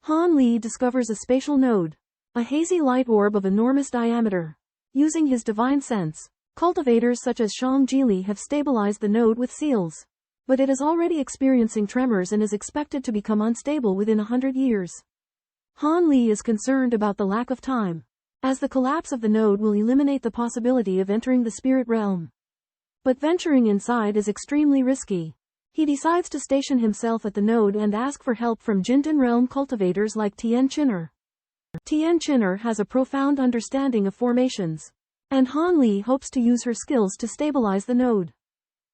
Han Li discovers a spatial node, a hazy light orb of enormous diameter. Using his divine sense, cultivators such as Shang Jili have stabilized the node with seals. But it is already experiencing tremors and is expected to become unstable within 100 years. Han Li is concerned about the lack of time, as the collapse of the node will eliminate the possibility of entering the spirit realm. But venturing inside is extremely risky. He decides to station himself at the node and ask for help from Jindan realm cultivators like Tianyuan. Tianyuan has a profound understanding of formations, and Han Li hopes to use her skills to stabilize the node.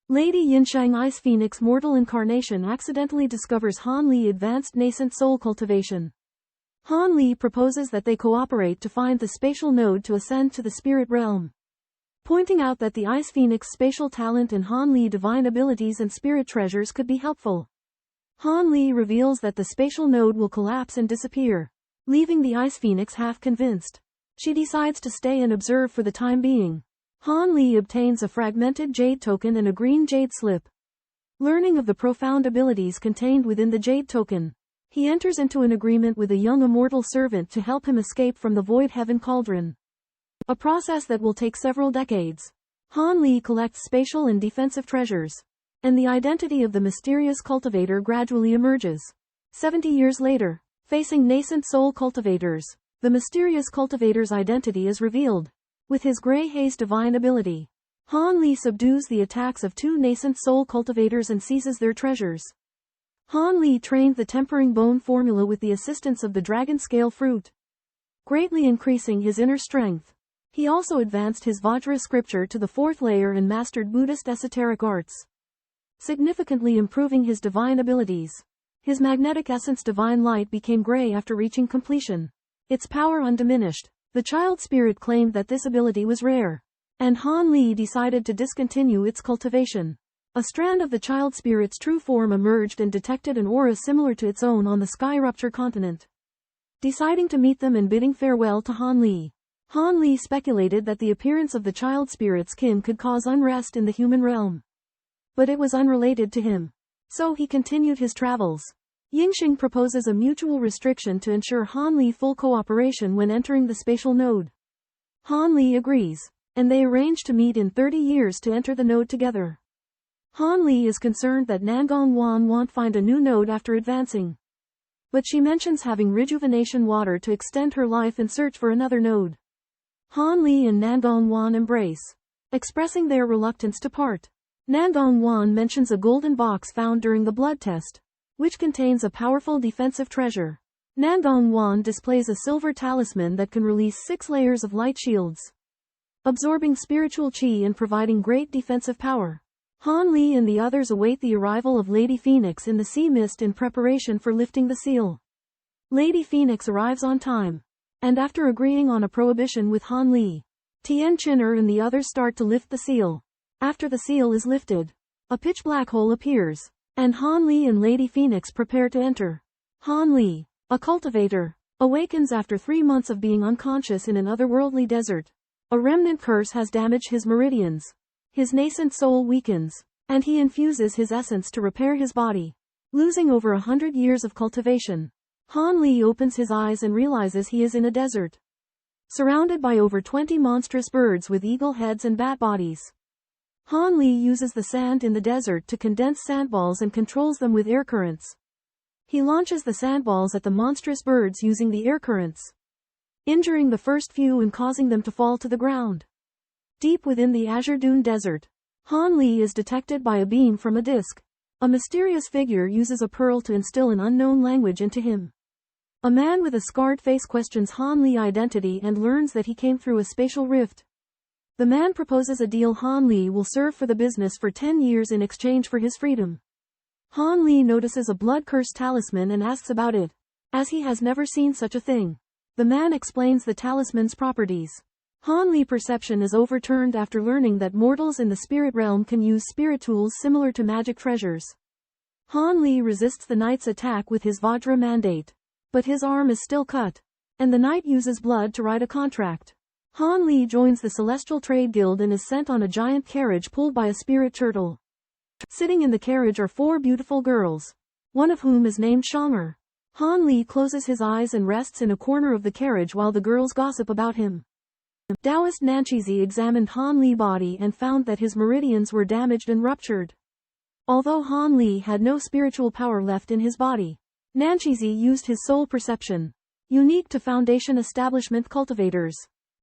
Lady Yinshang Ice Phoenix mortal incarnation accidentally discovers Han Li advanced nascent soul cultivation. Han Li proposes that they cooperate to find the spatial node to ascend to the spirit realm, pointing out that the Ice Phoenix spatial talent and Han Li divine abilities and spirit treasures could be helpful. Han Li reveals that the spatial node will collapse and disappear, leaving the Ice Phoenix half convinced. She decides to stay and observe for the time being. Han Li obtains a fragmented jade token and a green jade slip. Learning of the profound abilities contained within the jade token, he enters into an agreement with a young immortal servant to help him escape from the Void Heaven Cauldron. A process that will take several decades. Han Li collects spatial and defensive treasures, and the identity of the mysterious cultivator gradually emerges. 70 years later, facing nascent soul cultivators, the mysterious cultivator's identity is revealed. With his Grey Haze divine ability, Han Li subdues the attacks of 2 nascent soul cultivators and seizes their treasures. Han Li trained the tempering bone formula with the assistance of the dragon scale fruit, greatly increasing his inner strength. He also advanced his Vajra scripture to the 4th layer and mastered Buddhist esoteric arts, significantly improving his divine abilities. His magnetic essence divine light became gray after reaching completion, its power undiminished. The child spirit claimed that this ability was rare, and Han Li decided to discontinue its cultivation. A strand of the child spirit's true form emerged and detected an aura similar to its own on the Sky Rupture continent. Deciding to meet them and bidding farewell to Han Li speculated that the appearance of the child spirit's kin could cause unrest in the human realm. But it was unrelated to him, so he continued his travels. Yingxing proposes a mutual restriction to ensure Han Li full cooperation when entering the spatial node. Han Li agrees, and they arrange to meet in 30 years to enter the node together. Han Li is concerned that Nangong Wan won't find a new node after advancing, but she mentions having rejuvenation water to extend her life and search for another node. Han Li and Nangong Wan embrace, expressing their reluctance to part. Nangong Wan mentions a golden box found during the blood test, which contains a powerful defensive treasure. Nangong Wan displays a silver talisman that can release 6 layers of light shields, absorbing spiritual qi and providing great defensive power. Han Li and the others await the arrival of Lady Phoenix in the sea mist in preparation for lifting the seal. Lady Phoenix arrives on time, and after agreeing on a prohibition with Han Li, Tianyuan and the others start to lift the seal. After the seal is lifted, a pitch black hole appears, and Han Li and Lady Phoenix prepare to enter. Han Li, a cultivator, awakens after 3 months of being unconscious in an otherworldly desert. A remnant curse has damaged his meridians. His nascent soul weakens, and he infuses his essence to repair his body, losing over 100 years of cultivation. Han Li opens his eyes and realizes he is in a desert, surrounded by over 20 monstrous birds with eagle heads and bat bodies. Han Li uses the sand in the desert to condense sandballs and controls them with air currents. He launches the sandballs at the monstrous birds using the air currents, injuring the first few and causing them to fall to the ground. Deep within the Azure Dune Desert, Han Li is detected by a beam from a disc. A mysterious figure uses a pearl to instill an unknown language into him. A man with a scarred face questions Han Li's identity and learns that he came through a spatial rift. The man proposes a deal: Han Li will serve for the business for 10 years in exchange for his freedom. Han Li notices a blood-cursed talisman and asks about it, as he has never seen such a thing. The man explains the talisman's properties. Han Li's perception is overturned after learning that mortals in the spirit realm can use spirit tools similar to magic treasures. Han Li resists the knight's attack with his Vajra mandate, but his arm is still cut, and the knight uses blood to write a contract. Han Li joins the Celestial Trade Guild and is sent on a giant carriage pulled by a spirit turtle. Sitting in the carriage are 4 beautiful girls, one of whom is named Shang'er. Han Li closes his eyes and rests in a corner of the carriage while the girls gossip about him. Taoist Nanchizi examined Han Li's body and found that his meridians were damaged and ruptured. Although Han Li had no spiritual power left in his body, Nanchizi used his soul perception, unique to Foundation establishment cultivators,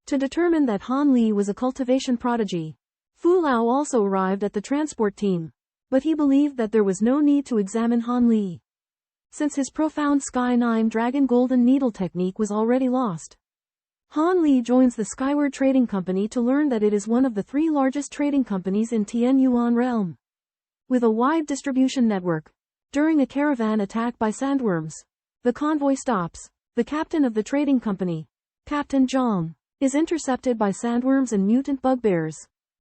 to determine that Han Li was a cultivation prodigy. Fu Lao also arrived at the transport team, but he believed that there was no need to examine Han Li, since his profound Sky 9 Dragon Golden Needle technique was already lost. Han Li joins the Skyward Trading Company to learn that it is one of the 3 largest trading companies in Tianyuan realm, with a wide distribution network. During a caravan attack by sandworms, the convoy stops. The captain of the trading company, Captain Zhang, is intercepted by sandworms and mutant bugbears.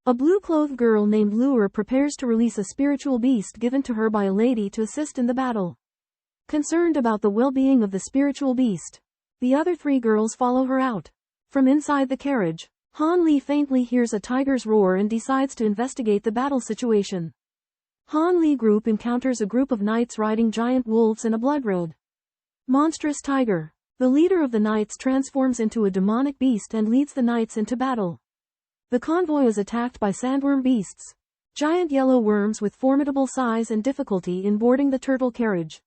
A blue-clothed girl named Lure prepares to release a spiritual beast given to her by a lady to assist in the battle. Concerned about the well-being of the spiritual beast, the other 3 girls follow her out. From inside the carriage, Han Li faintly hears a tiger's roar and decides to investigate the battle situation. Han Li group encounters a group of knights riding giant wolves and a blood-red, monstrous tiger. The leader of the knights transforms into a demonic beast and leads the knights into battle. The convoy is attacked by sandworm beasts, giant yellow worms with formidable size and difficulty in boarding the turtle carriage.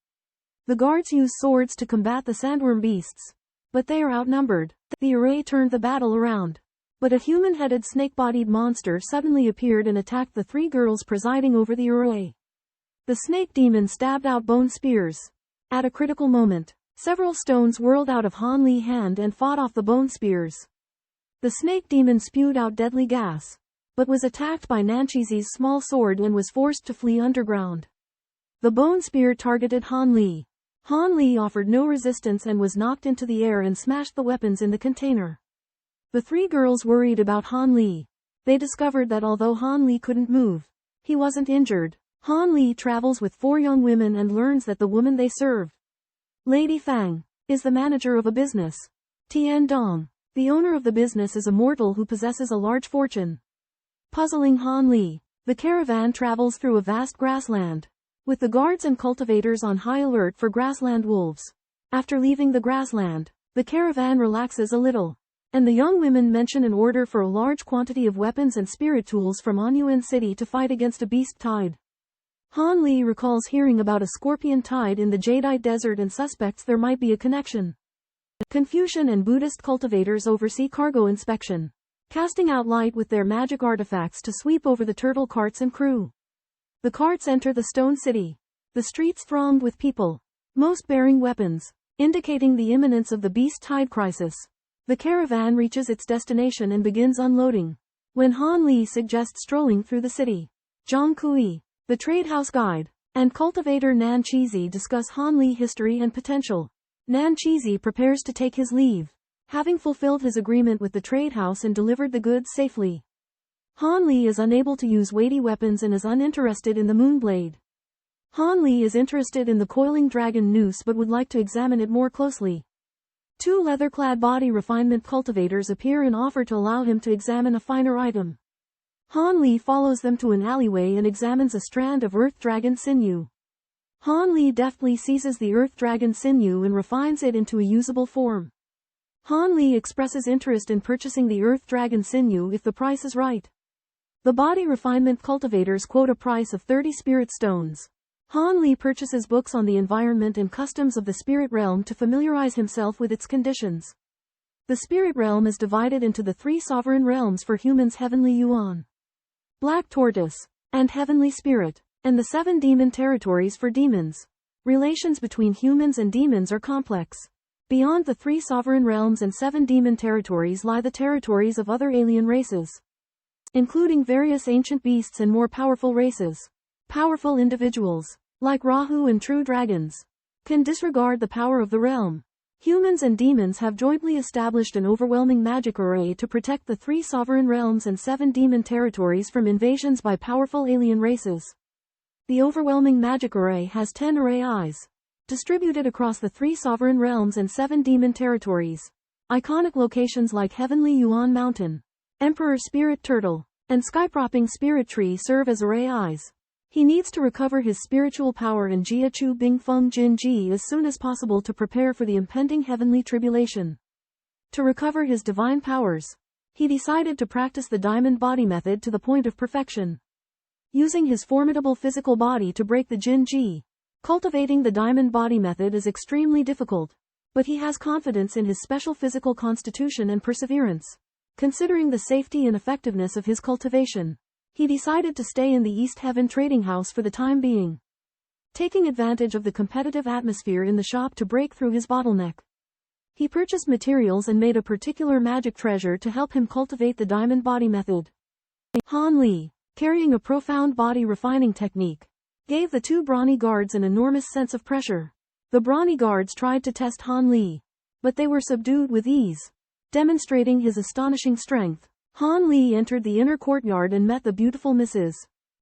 The guards use swords to combat the sandworm beasts, but they are outnumbered. The array turned the battle around, but a human-headed snake-bodied monster suddenly appeared and attacked the 3 girls presiding over the array. The snake demon stabbed out bone spears. At a critical moment, several stones whirled out of Han Li's hand and fought off the bone spears. The snake demon spewed out deadly gas, but was attacked by Nanchizi's small sword and was forced to flee underground. The bone spear targeted Han Li. Han Li offered no resistance and was knocked into the air and smashed the weapons in the container. The 3 girls worried about Han Li. They discovered that although Han Li couldn't move, he wasn't injured. Han Li travels with 4 young women and learns that the woman they served, Lady Fang, is the manager of a business. Tian Dong, the owner of the business, is Immortal who possesses a large fortune. Puzzling Han Li, the caravan travels through a vast grassland, with the guards and cultivators on high alert for grassland wolves. After leaving the grassland, the caravan relaxes a little, and the young women mention an order for a large quantity of weapons and spirit tools from Tianyuan City to fight against a beast tide. Han Li recalls hearing about a scorpion tide in the Jadeite Desert and suspects there might be a connection. Confucian and Buddhist cultivators oversee cargo inspection, casting out light with their magic artifacts to sweep over the turtle carts and crew. The carts enter the stone city. The streets thronged with people, most bearing weapons, indicating the imminence of the beast tide crisis. The caravan reaches its destination and begins unloading, when Han Li suggests strolling through the city. Zhang Kui, the trade house guide, and cultivator Nan Chizi discuss Han Li's history and potential. Nan Chizi prepares to take his leave, having fulfilled his agreement with the trade house and delivered the goods safely. Han Li is unable to use weighty weapons and is uninterested in the Moonblade. Han Li is interested in the coiling dragon noose but would like to examine it more closely. 2 leather-clad body refinement cultivators appear and offer to allow him to examine a finer item. Han Li follows them to an alleyway and examines a strand of earth dragon sinew. Han Li deftly seizes the earth dragon sinew and refines it into a usable form. Han Li expresses interest in purchasing the earth dragon sinew if the price is right. The body refinement cultivators quote a price of 30 spirit stones. Han Li purchases books on the environment and customs of the spirit realm to familiarize himself with its conditions. The spirit realm is divided into the 3 sovereign realms for humans: Heavenly Yuan, Black Tortoise, and Heavenly Spirit, and the 7 demon territories for demons. Relations between humans and demons are complex. Beyond the 3 sovereign realms and 7 demon territories lie the territories of other alien races, including various ancient beasts and more powerful races. Powerful individuals, like Rahu and true dragons, can disregard the power of the realm. Humans and demons have jointly established an overwhelming magic array to protect the 3 sovereign realms and 7 demon territories from invasions by powerful alien races. The overwhelming magic array has 10 array eyes, distributed across the 3 sovereign realms and 7 demon territories. Iconic locations like Heavenly Yuan Mountain, Emperor Spirit Turtle, and Skypropping Spirit Tree serve as array eyes. He needs to recover his spiritual power in Jia Chu Bing Feng Jin Ji as soon as possible to prepare for the impending heavenly tribulation. To recover his divine powers, he decided to practice the diamond body method to the point of perfection. Using his formidable physical body to break the Jin Ji, cultivating the diamond body method is extremely difficult, but he has confidence in his special physical constitution and perseverance. Considering the safety and effectiveness of his cultivation, he decided to stay in the East Heaven trading house for the time being, taking advantage of the competitive atmosphere in the shop to break through his bottleneck. He purchased materials and made a particular magic treasure to help him cultivate the diamond body method. Han Li, carrying a profound body refining technique, gave the two brawny guards an enormous sense of pressure. The brawny guards tried to test Han Li, but they were subdued with ease. Demonstrating his astonishing strength, Han Li entered the inner courtyard and met the beautiful Mrs.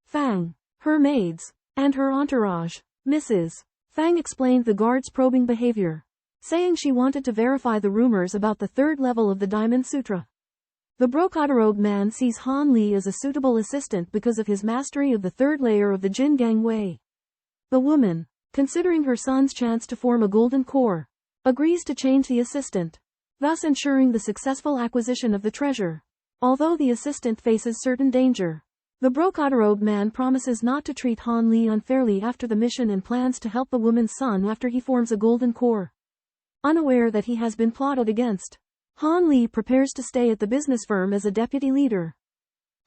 Fang, her maids, and her entourage. Mrs. Fang explained the guards' probing behavior, saying she wanted to verify the rumors about the third level of the Diamond Sutra. The brocade man sees Han Li as a suitable assistant because of his mastery of the third layer of the Jin Gang Wei. The woman, considering her son's chance to form a golden core, agrees to change the assistant, thus ensuring the successful acquisition of the treasure. Although the assistant faces certain danger, the brocade man promises not to treat Han Li unfairly after the mission and plans to help the woman's son after he forms a golden core. Unaware that he has been plotted against, Han Li prepares to stay at the business firm as a deputy leader.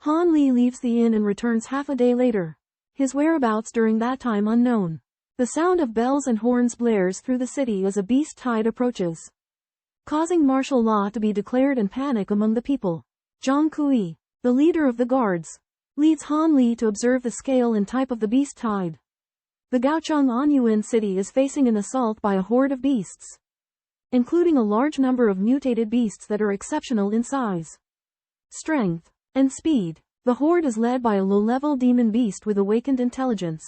Han Li leaves the inn and returns half a day later, his whereabouts during that time unknown. The sound of bells and horns blares through the city as a beast tide approaches, causing martial law to be declared and panic among the people. Zhang Kui, the leader of the guards, leads Han Li to observe the scale and type of the beast tide. The Gaocheng Tianyuan city is facing an assault by a horde of beasts, including a large number of mutated beasts that are exceptional in size, strength, and speed. The horde is led by a low-level demon beast with awakened intelligence,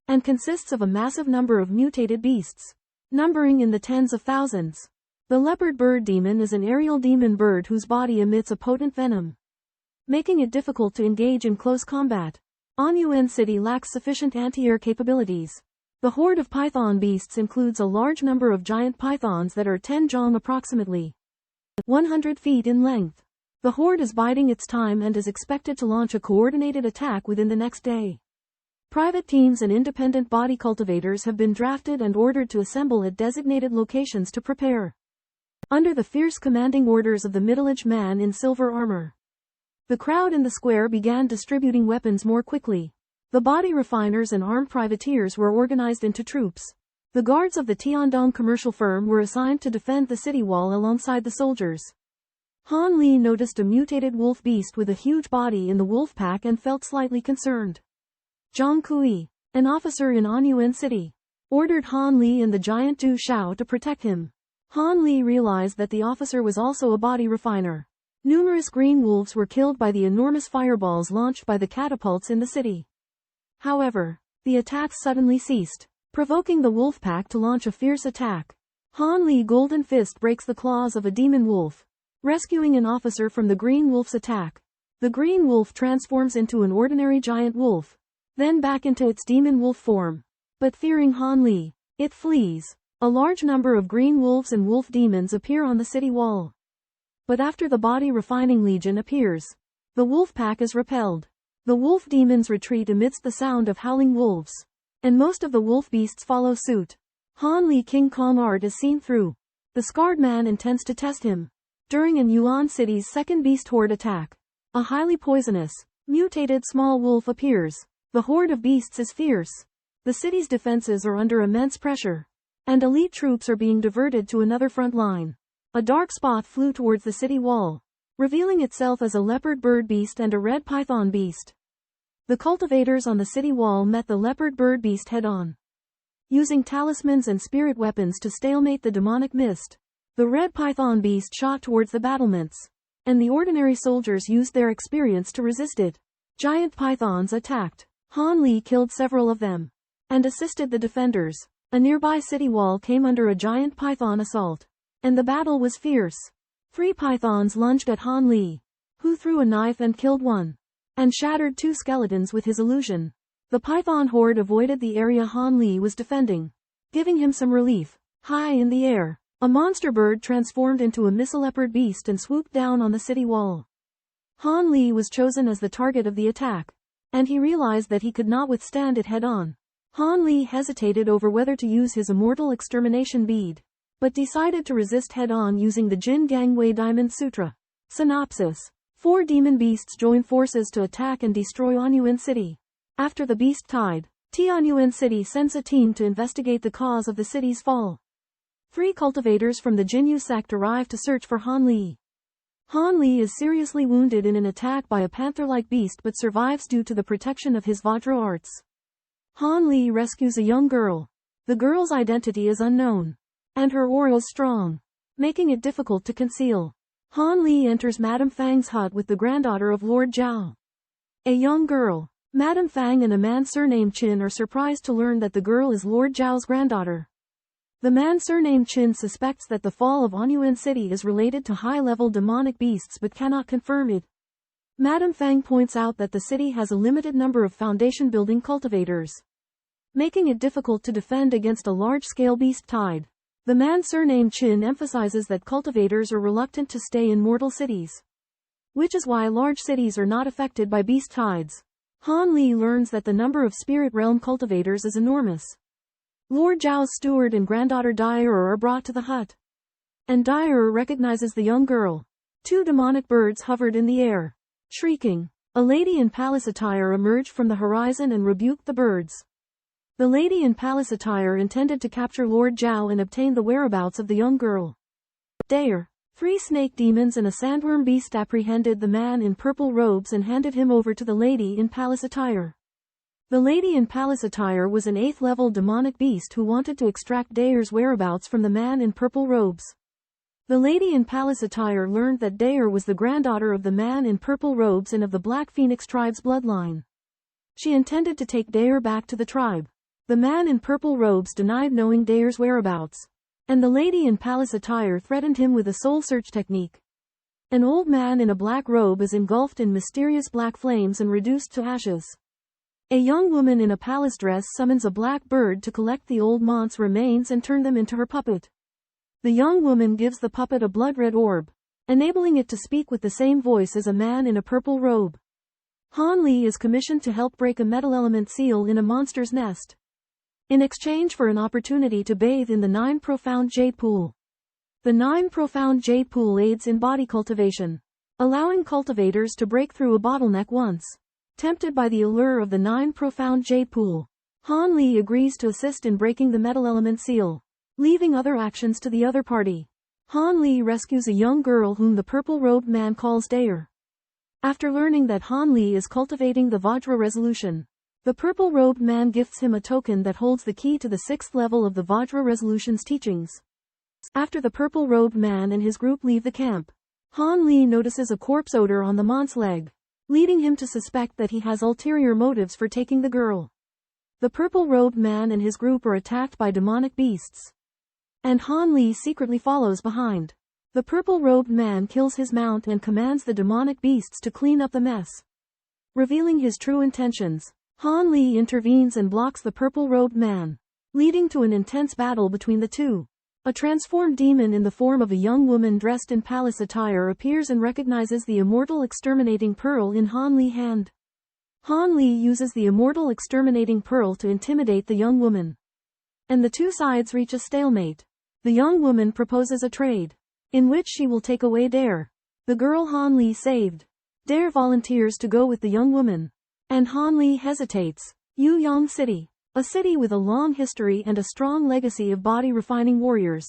and consists of a massive number of mutated beasts, numbering in the tens of thousands. The leopard bird demon is an aerial demon bird whose body emits a potent venom, making it difficult to engage in close combat. Tianyuan city lacks sufficient anti-air capabilities. The horde of python beasts includes a large number of giant pythons that are 10 zhong, approximately 100 feet in length. The horde is biding its time and is expected to launch a coordinated attack within the next day. Private teams and independent body cultivators have been drafted and ordered to assemble at designated locations to prepare. Under the fierce commanding orders of the middle-aged man in silver armor, the crowd in the square began distributing weapons more quickly. The body refiners and armed privateers were organized into troops. The guards of the Tiandong commercial firm were assigned to defend the city wall alongside the soldiers. Han Li noticed a mutated wolf beast with a huge body in the wolf pack and felt slightly concerned. Zhang Kui, an officer in Tianyuan city, ordered Han Li and the giant Du Shao to protect him. Han Li realized that the officer was also a body refiner. Numerous green wolves were killed by the enormous fireballs launched by the catapults in the city. However, the attacks suddenly ceased, provoking the wolf pack to launch a fierce attack. Han Li Golden Fist breaks the claws of a demon wolf, rescuing an officer from the green wolf's attack. The green wolf transforms into an ordinary giant wolf, then back into its demon wolf form. But fearing Han Li, it flees. A large number of green wolves and wolf demons appear on the city wall. But after the body refining legion appears, the wolf pack is repelled. The wolf demons retreat amidst the sound of howling wolves, and most of the wolf beasts follow suit. Han Li King Kong art is seen through. The scarred man intends to test him. During an Yuan city's second beast horde attack, a highly poisonous, mutated small wolf appears. The horde of beasts is fierce. The city's defenses are under immense pressure, and elite troops are being diverted to another front line. A dark spot flew towards the city wall, revealing itself as a leopard bird beast and a red python beast. The cultivators on the city wall met the leopard bird beast head-on, using talismans and spirit weapons to stalemate the demonic mist. The red python beast shot towards the battlements, and the ordinary soldiers used their experience to resist it. Giant pythons attacked. Han Li killed several of them, and assisted the defenders. A nearby city wall came under a giant python assault, and the battle was fierce. 3 pythons lunged at Han Li, who threw a knife and killed one, and shattered 2 skeletons with his illusion. The python horde avoided the area Han Li was defending, giving him some relief. High in the air, a monster bird transformed into a missile-leopard beast and swooped down on the city wall. Han Li was chosen as the target of the attack, and he realized that he could not withstand it head-on. Han Li hesitated over whether to use his immortal extermination bead, but decided to resist head-on using the Jin Gangwei Diamond Sutra. Synopsis. 4 demon beasts join forces to attack and destroy Tianyuan City. After the beast tide, Tianyuan City sends a team to investigate the cause of the city's fall. 3 cultivators from the Jinyu sect arrive to search for Han Li. Han Li is seriously wounded in an attack by a panther-like beast but survives due to the protection of his Vajra arts. Han Li rescues a young girl. The girl's identity is unknown, and her aura is strong, making it difficult to conceal. Han Li enters Madame Fang's hut with the granddaughter of Lord Zhao. A young girl. Madame Fang and a man surnamed Qin are surprised to learn that the girl is Lord Zhao's granddaughter. The man surnamed Qin suspects that the fall of Tianyuan City is related to high-level demonic beasts but cannot confirm it. Madame Fang points out that the city has a limited number of foundation-building cultivators, making it difficult to defend against a large-scale beast tide. The man surnamed Qin emphasizes that cultivators are reluctant to stay in mortal cities, which is why large cities are not affected by beast tides. Han Li learns that the number of spirit realm cultivators is enormous. Lord Zhao's steward and granddaughter Dyer are brought to the hut, and Dyer recognizes the young girl. 2 demonic birds hovered in the air. Shrieking, a lady in palace attire emerged from the horizon and rebuked the birds. The lady in palace attire intended to capture Lord Zhao and obtain the whereabouts of the young girl. Dyer. 3 snake demons and a sandworm beast apprehended the man in purple robes and handed him over to the lady in palace attire. The lady in palace attire was an 8th-level demonic beast who wanted to extract Dyer's whereabouts from the man in purple robes. The lady in palace attire learned that Dyer was the granddaughter of the man in purple robes and of the Black Phoenix tribe's bloodline. She intended to take Dyer back to the tribe. The man in purple robes denied knowing Dyer's whereabouts, and the lady in palace attire threatened him with a soul search technique. An old man in a black robe is engulfed in mysterious black flames and reduced to ashes. A young woman in a palace dress summons a black bird to collect the old mont's remains and turn them into her puppet. The young woman gives the puppet a blood-red orb, enabling it to speak with the same voice as a man in a purple robe. Han Li is commissioned to help break a metal element seal in a monster's nest, in exchange for an opportunity to bathe in the 9 profound jade pool. The 9 profound jade pool aids in body cultivation, allowing cultivators to break through a bottleneck once. Tempted by the allure of the 9 profound jade pool, Han Li agrees to assist in breaking the metal element seal, leaving other actions to the other party. Han Li rescues a young girl whom the purple-robed man calls Dyer. After learning that Han Li is cultivating the Vajra resolution, the purple-robed man gifts him a token that holds the key to the 6th level of the Vajra resolution's teachings. After the purple-robed man and his group leave the camp, Han Li notices a corpse odor on the mont's leg, leading him to suspect that he has ulterior motives for taking the girl. The purple-robed man and his group are attacked by demonic beasts, and Han Li secretly follows behind. The purple-robed man kills his mount and commands the demonic beasts to clean up the mess. Revealing his true intentions, Han Li intervenes and blocks the purple-robed man, leading to an intense battle between the two. A transformed demon in the form of a young woman dressed in palace attire appears and recognizes the immortal exterminating pearl in Han Li's hand. Han Li uses the immortal exterminating pearl to intimidate the young woman, and the two sides reach a stalemate. The young woman proposes a trade, in which she will take away Dyer, the girl Han Li saved. Dyer volunteers to go with the young woman, and Han Li hesitates. Yuyang City, a city with a long history and a strong legacy of body-refining warriors,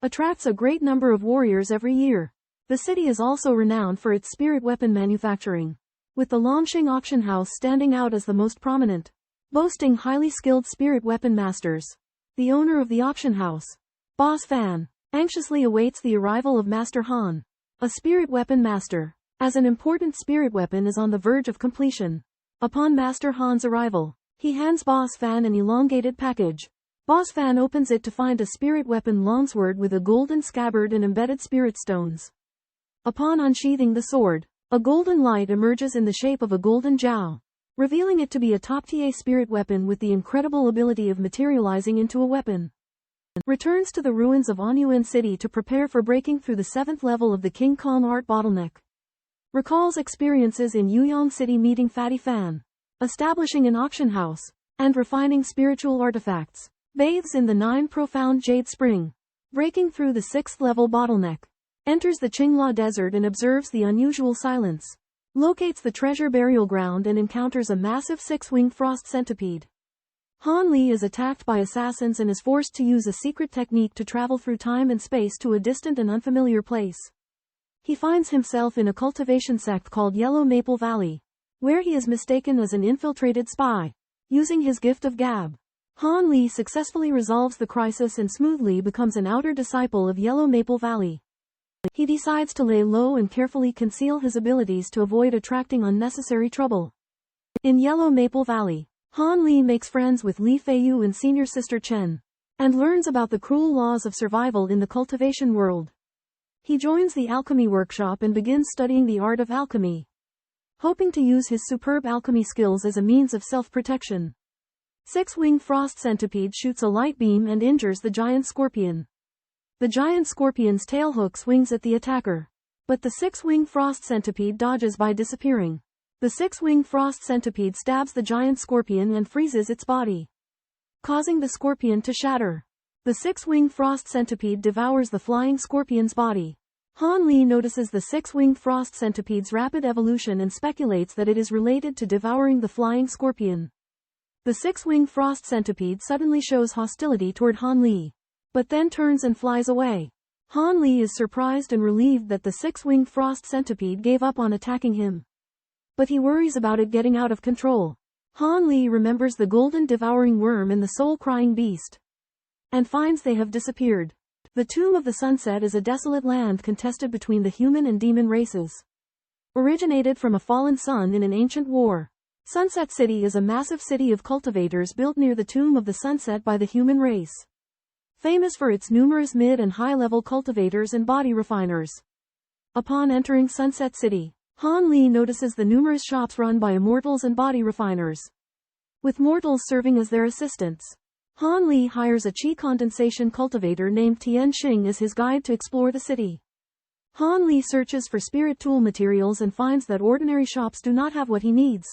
attracts a great number of warriors every year. The city is also renowned for its spirit weapon manufacturing, with the Longxing auction house standing out as the most prominent, boasting highly skilled spirit weapon masters. The owner of the auction house, Boss Fan, anxiously awaits the arrival of Master Han, a spirit weapon master, as an important spirit weapon is on the verge of completion. Upon Master Han's arrival, he hands Boss Fan an elongated package. Boss Fan opens it to find a spirit weapon longsword with a golden scabbard and embedded spirit stones. Upon unsheathing the sword, a golden light emerges in the shape of a golden jiao. revealing it to be a top-tier spirit weapon with the incredible ability of materializing into a weapon. Returns to the ruins of Tianyuan City to prepare for breaking through the 7th level of the King Kong art bottleneck. Recalls experiences in Yuyang City meeting Fatty Fan, establishing an auction house, and refining spiritual artifacts. Bathes in the 9 profound jade spring. Breaking through the 6th level bottleneck. Enters the Qingla Desert and observes the unusual silence. Locates the treasure burial ground and encounters a massive 6-winged frost centipede. Han Li is attacked by assassins and is forced to use a secret technique to travel through time and space to a distant and unfamiliar place. He finds himself in a cultivation sect called Yellow Maple Valley, where he is mistaken as an infiltrated spy. Using his gift of gab, Han Li successfully resolves the crisis and smoothly becomes an outer disciple of Yellow Maple Valley. He decides to lay low and carefully conceal his abilities to avoid attracting unnecessary trouble. In Yellow Maple Valley, Han Li makes friends with Li Feiyu and senior sister Chen, and learns about the cruel laws of survival in the cultivation world. He joins the alchemy workshop and begins studying the art of alchemy, hoping to use his superb alchemy skills as a means of self-protection. 6-winged frost centipede shoots a light beam and injures the giant scorpion. The giant scorpion's tail hooks wings at the attacker, but the 6-winged frost centipede dodges by disappearing. The 6-winged frost centipede stabs the giant scorpion and freezes its body, causing the scorpion to shatter. The 6-winged frost centipede devours the flying scorpion's body. Han Li notices the 6-winged frost centipede's rapid evolution and speculates that it is related to devouring the flying scorpion. The 6-winged frost centipede suddenly shows hostility toward Han Li, but then turns and flies away. Han Li is surprised and relieved that the 6-winged frost centipede gave up on attacking him, but he worries about it getting out of control. Han Li remembers the golden devouring worm and the soul-crying beast, and finds they have disappeared. The Tomb of the Sunset is a desolate land contested between the human and demon races. Originated from a fallen sun in an ancient war, Sunset City is a massive city of cultivators built near the Tomb of the Sunset by the human race, famous for its numerous mid- and high-level cultivators and body refiners. Upon entering Sunset City, Han Li notices the numerous shops run by immortals and body refiners, with mortals serving as their assistants. Han Li hires a qi condensation cultivator named Tianxing as his guide to explore the city. Han Li searches for spirit tool materials and finds that ordinary shops do not have what he needs.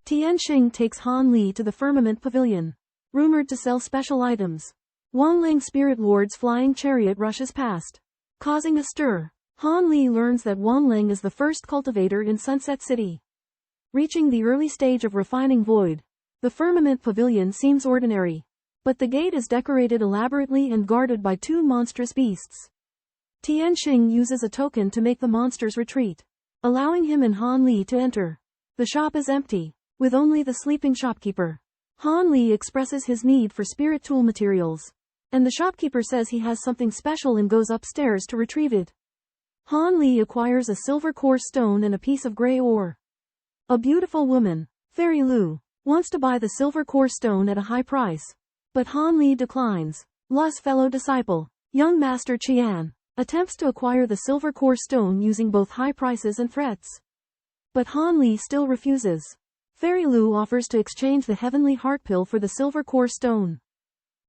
Tianxing takes Han Li to the Firmament Pavilion, rumored to sell special items. Wanling Spirit Lord's flying chariot rushes past, causing a stir. Han Li learns that Wanling is the first cultivator in Sunset City, reaching the early stage of refining void. The Firmament Pavilion seems ordinary, but the gate is decorated elaborately and guarded by 2 monstrous beasts. Tianxing uses a token to make the monsters retreat, allowing him and Han Li to enter. The shop is empty, with only the sleeping shopkeeper. Han Li expresses his need for spirit tool materials, and the shopkeeper says he has something special and goes upstairs to retrieve it. Han Li acquires a silver core stone and a piece of gray ore. A beautiful woman, Fairy Lu, wants to buy the silver core stone at a high price, but Han Li declines. Lu's fellow disciple, young Master Qian, attempts to acquire the silver core stone using both high prices and threats, but Han Li still refuses. Fairy Lu offers to exchange the heavenly heart pill for the silver core stone,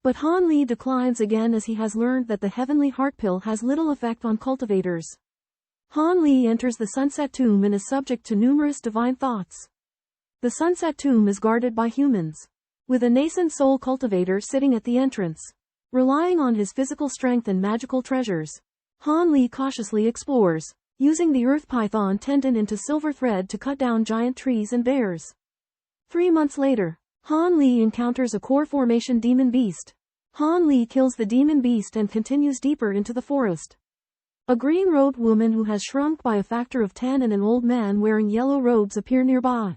but Han Li declines again as he has learned that the heavenly heart pill has little effect on cultivators. Han Li enters the Sunset Tomb and is subject to numerous divine thoughts. The Sunset Tomb is guarded by humans, with a nascent soul cultivator sitting at the entrance. Relying on his physical strength and magical treasures, Han Li cautiously explores, using the earth python tendon into silver thread to cut down giant trees and bears. 3 months later, Han Li encounters a core formation demon beast. Han Li kills the demon beast and continues deeper into the forest. A green-robed woman who has shrunk by a factor of 10 and an old man wearing yellow robes appear nearby.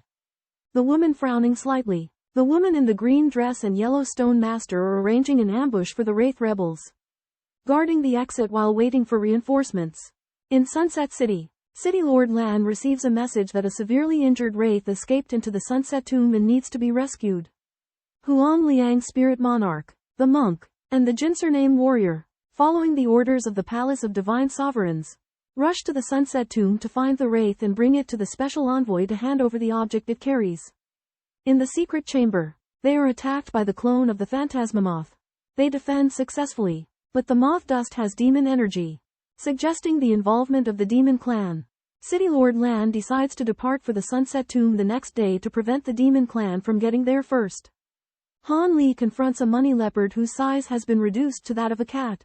The woman frowning slightly. The woman in the green dress and yellow stone master are arranging an ambush for the Wraith rebels, guarding the exit while waiting for reinforcements. In Sunset City, City Lord Lan receives a message that a severely injured Wraith escaped into the Sunset Tomb and needs to be rescued. Huang Liang Spirit Monarch, the monk, and the Jinsurname warrior, following the orders of the Palace of Divine Sovereigns, rush to the Sunset Tomb to find the Wraith and bring it to the special envoy to hand over the object it carries. In the secret chamber, they are attacked by the clone of the Phantasma Moth. They defend successfully, but the moth dust has demon energy, suggesting the involvement of the demon clan. City Lord Lan decides to depart for the Sunset Tomb the next day to prevent the demon clan from getting there first. Han Li confronts a money leopard whose size has been reduced to that of a cat.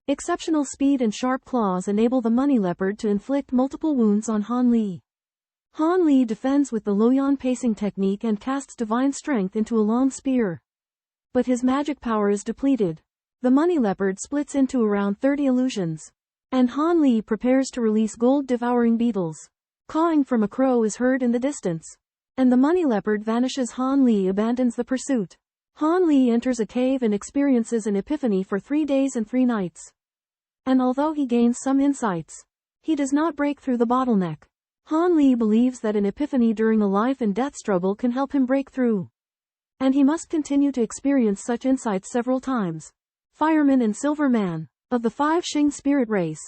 Exceptional speed and sharp claws enable the money leopard to inflict multiple wounds on Han Li. Han Li defends with the Loyan pacing technique and casts divine strength into a long spear. But his magic power is depleted. The money leopard splits into around 30 illusions. And Han Li prepares to release gold-devouring beetles. Cawing from a crow is heard in the distance. And the money leopard vanishes. Han Li abandons the pursuit. Han Li enters a cave and experiences an epiphany for 3 days and 3 nights. And although he gains some insights, he does not break through the bottleneck. Han Li believes that an epiphany during a life and death struggle can help him break through. And he must continue to experience such insights several times. Fireman and Silver Man, of the 5 Xing spirit race,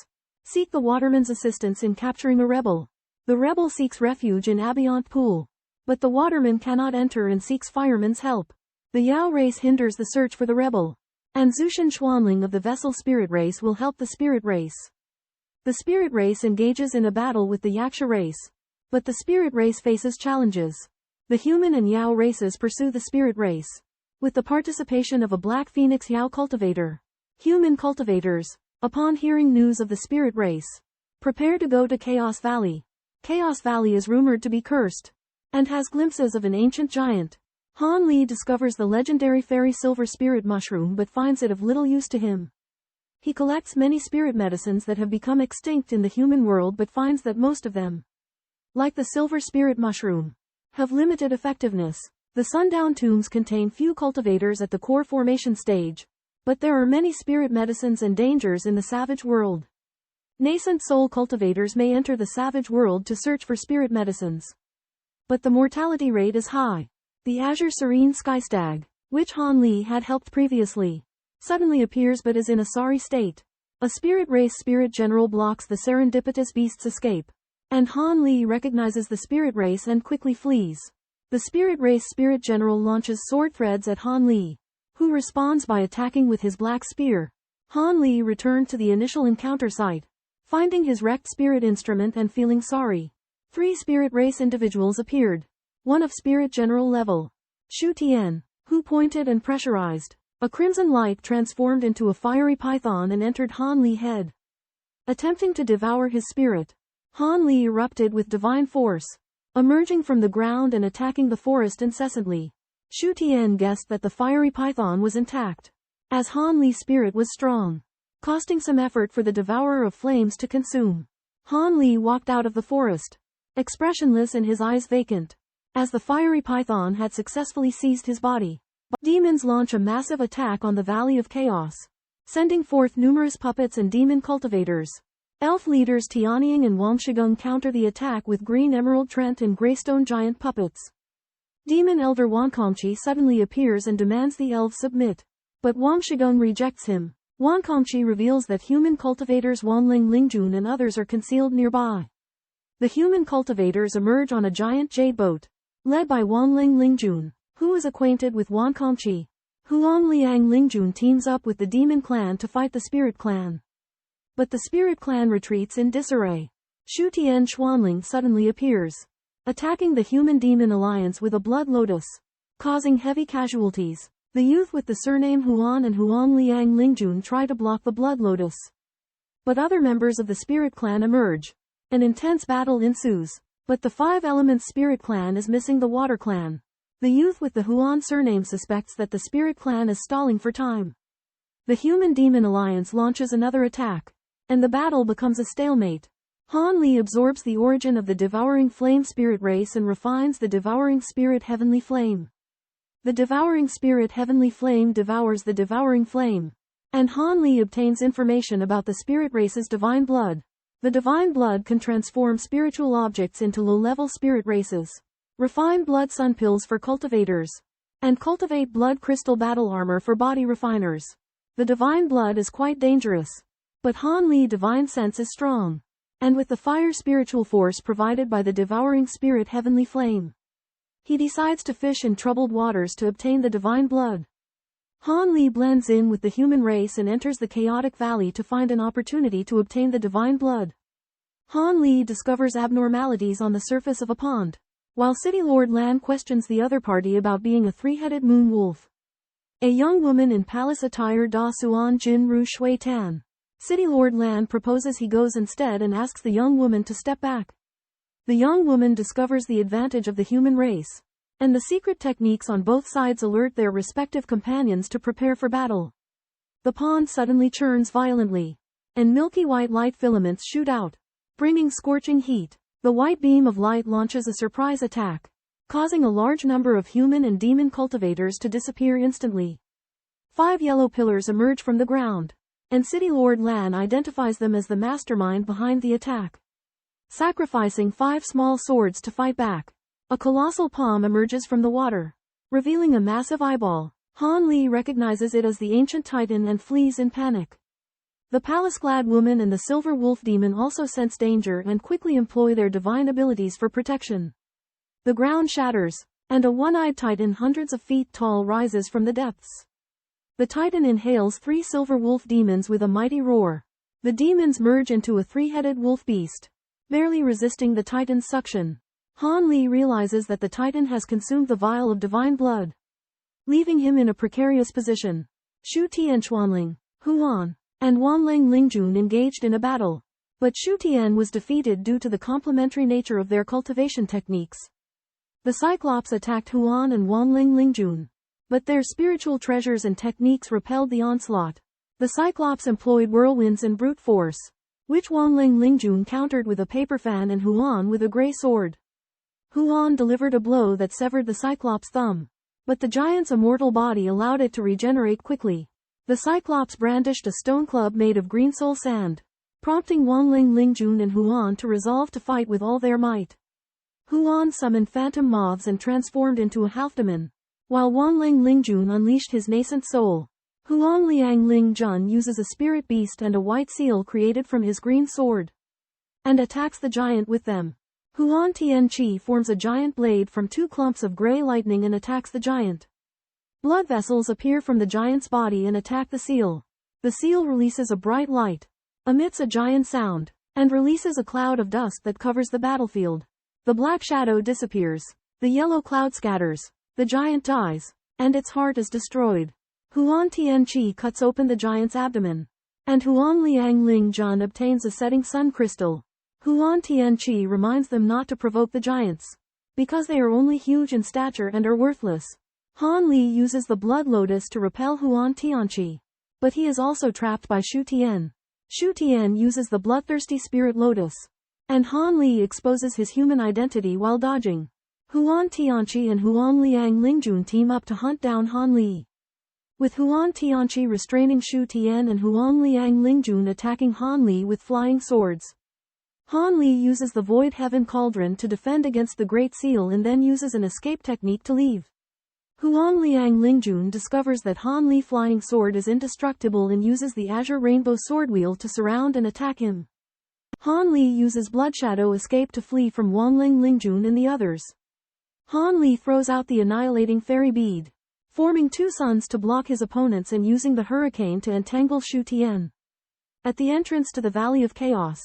seek the Waterman's assistance in capturing a rebel. The rebel seeks refuge in Abiant Pool. But the Waterman cannot enter and seeks Fireman's help. The Yao race hinders the search for the rebel. And Zushan Xuanling of the Vessel spirit race will help the spirit race. The spirit race engages in a battle with the Yaksha race. But the spirit race faces challenges. The human and Yao races pursue the spirit race. With the participation of a Black Phoenix Yao cultivator. Human cultivators, upon hearing news of the spirit race, prepare to go to Chaos Valley. Chaos Valley is rumored to be cursed, and has glimpses of an ancient giant. Han Li discovers the legendary fairy silver spirit mushroom but finds it of little use to him. He collects many spirit medicines that have become extinct in the human world but finds that most of them, like the silver spirit mushroom, have limited effectiveness. The sundown tombs contain few cultivators at the core formation stage, but there are many spirit medicines and dangers in the savage world. Nascent soul cultivators may enter the savage world to search for spirit medicines, but the mortality rate is high. The Azure Serene Skystag, which Han Li had helped previously, suddenly appears but is in a sorry state. A spirit race spirit general blocks the serendipitous beast's escape, and Han Li recognizes the spirit race and quickly flees. The spirit race spirit general launches sword threads at Han Li, who responds by attacking with his black spear. Han Li returned to the initial encounter site, finding his wrecked spirit instrument and feeling sorry. 3 spirit race individuals appeared. One of spirit general level, Xuantian, who pointed and pressurized. A crimson light transformed into a fiery python and entered Han Li's head. Attempting to devour his spirit, Han Li erupted with divine force, emerging from the ground and attacking the forest incessantly. Xuantian guessed that the fiery python was intact, as Han Li's spirit was strong, costing some effort for the devourer of flames to consume. Han Li walked out of the forest, expressionless and his eyes vacant, as the fiery python had successfully seized his body. Demons launch a massive attack on the Valley of Chaos, sending forth numerous puppets and demon cultivators. Elf leaders Tianyuan and Wangshigung counter the attack with green emerald Trent and greystone giant puppets. Demon elder Wankongchi suddenly appears and demands the elves submit, but Wangshigung rejects him. Wankongchi reveals that human cultivators Wanling Lingjun and others are concealed nearby. The human cultivators emerge on a giant jade boat, led by Wanling Lingjun, who is acquainted with Wankongchi. Huang Liang Lingjun teams up with the demon clan to fight the spirit clan. But the spirit clan retreats in disarray. Xuantian Xuanling suddenly appears, attacking the human-demon alliance with a blood lotus, causing heavy casualties. The youth with the surname Huan and Huang Liang Lingjun try to block the blood lotus, but other members of the spirit clan emerge. An intense battle ensues, but the 5 Elements spirit clan is missing the water clan. The youth with the Huan surname suspects that the spirit clan is stalling for time. The human-demon alliance launches another attack, and the battle becomes a stalemate. Han Li absorbs the origin of the devouring flame spirit race and refines the devouring spirit heavenly flame. The devouring spirit heavenly flame devours the devouring flame, and Han Li obtains information about the spirit race's divine blood. The divine blood can transform spiritual objects into low-level spirit races. Refine blood sun pills for cultivators, and cultivate blood crystal battle armor for body refiners. The divine blood is quite dangerous, but Han Li's divine sense is strong, and with the fire spiritual force provided by the devouring spirit heavenly flame, He decides to fish in troubled waters to obtain the divine blood. Han Li blends in with the human race and enters the chaotic valley to find an opportunity to obtain the divine blood. Han Li discovers abnormalities on the surface of a pond, while City Lord Lan questions the other party about being a three-headed moon wolf. A young woman in palace attire Da Suan Jin Ru Shui Tan. City Lord Lan proposes he goes instead and asks the young woman to step back. The young woman discovers the advantage of the human race, and the secret techniques on both sides alert their respective companions to prepare for battle. The pond suddenly churns violently, and milky white light filaments shoot out, bringing scorching heat. The white beam of light launches a surprise attack, causing a large number of human and demon cultivators to disappear instantly. 5 yellow pillars emerge from the ground, and City Lord Lan identifies them as the mastermind behind the attack. Sacrificing 5 small swords to fight back, a colossal palm emerges from the water, revealing a massive eyeball. Han Li recognizes it as the ancient titan and flees in panic. The palace-clad woman and the silver wolf demon also sense danger and quickly employ their divine abilities for protection. The ground shatters, and a one-eyed titan hundreds of feet tall rises from the depths. The titan inhales 3 silver wolf demons with a mighty roar. The demons merge into a 3-headed wolf beast, barely resisting the titan's suction. Han Li realizes that the titan has consumed the vial of divine blood, leaving him in a precarious position. Shu Tian Xuanling, Huan, and Wanling Lingjun engaged in a battle, but Shu Tian was defeated due to the complementary nature of their cultivation techniques. The Cyclops attacked Huan and Wanling Lingjun, but their spiritual treasures and techniques repelled the onslaught. The Cyclops employed whirlwinds and brute force, which Wanling Lingjun countered with a paper fan and Huan with a grey sword. Huan delivered a blow that severed the Cyclops' thumb, but the giant's immortal body allowed it to regenerate quickly. The Cyclops brandished a stone club made of green soul sand, prompting Wanling Lingjun and Huan to resolve to fight with all their might. Huan summoned phantom moths and transformed into a half-demon, while Wanling Lingjun unleashed his nascent soul. Huan Liang Lingjun uses a spirit beast and a white seal created from his green sword, and attacks the giant with them. Huan Tianqi forms a giant blade from 2 clumps of grey lightning and attacks the giant. Blood vessels appear from the giant's body and attack the seal. The seal releases a bright light, emits a giant sound, and releases a cloud of dust that covers the battlefield. The black shadow disappears. The yellow cloud scatters. The giant dies, and its heart is destroyed. Huan Tianqi cuts open the giant's abdomen, and Huan Liang Lingjun obtains a setting sun crystal. Huan Tianqi reminds them not to provoke the giants, because they are only huge in stature and are worthless. Han Li uses the blood lotus to repel Huan Tianqi, but he is also trapped by Shu Tian. Shu Tian uses the bloodthirsty spirit lotus, and Han Li exposes his human identity while dodging. Huan Tianqi and Huan Liang Lingjun team up to hunt down Han Li, with Huan Tianqi restraining Shu Tian and Huan Liang Lingjun attacking Han Li with flying swords. Han Li uses the Void Heaven Cauldron to defend against the Great Seal and then uses an escape technique to leave. Huan Liang Lingjun discovers that Han Li's flying sword is indestructible and uses the Azure Rainbow Sword Wheel to surround and attack him. Han Li uses Blood Shadow Escape to flee from Wanling Lingjun and the others. Han Li throws out the Annihilating Fairy Bead, forming 2 suns to block his opponents and using the Hurricane to entangle Shu Tian. At the entrance to the Valley of Chaos,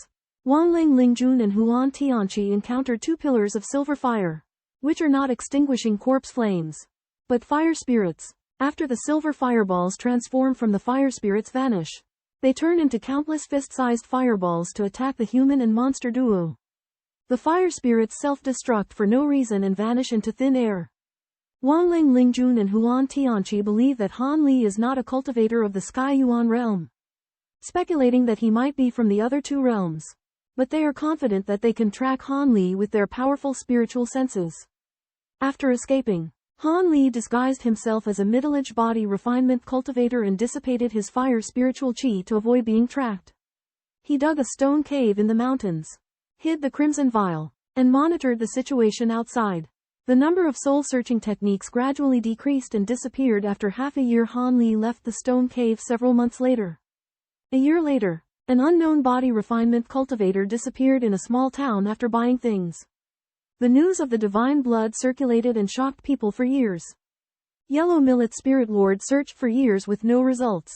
Wanling Lingjun and Huan Tianqi encounter 2 pillars of silver fire, which are not extinguishing corpse flames, but fire spirits. After the silver fireballs transform from the fire spirits vanish, they turn into countless fist-sized fireballs to attack the human and monster duo. The fire spirits self-destruct for no reason and vanish into thin air. Wanling Lingjun and Huan Tianqi believe that Han Li is not a cultivator of the Sky Yuan realm, speculating that he might be from the other 2 realms, but they are confident that they can track Han Li with their powerful spiritual senses. After escaping, Han Li disguised himself as a middle-aged body refinement cultivator and dissipated his fire spiritual chi to avoid being tracked. He dug a stone cave in the mountains, hid the crimson vial, and monitored the situation outside. The number of soul-searching techniques gradually decreased and disappeared after half a year. Han Li left the stone cave several months later. A year later, an unknown body refinement cultivator disappeared in a small town after buying things. The news of the divine blood circulated and shocked people for years. Yellow Millet Spirit Lord searched for years with no results,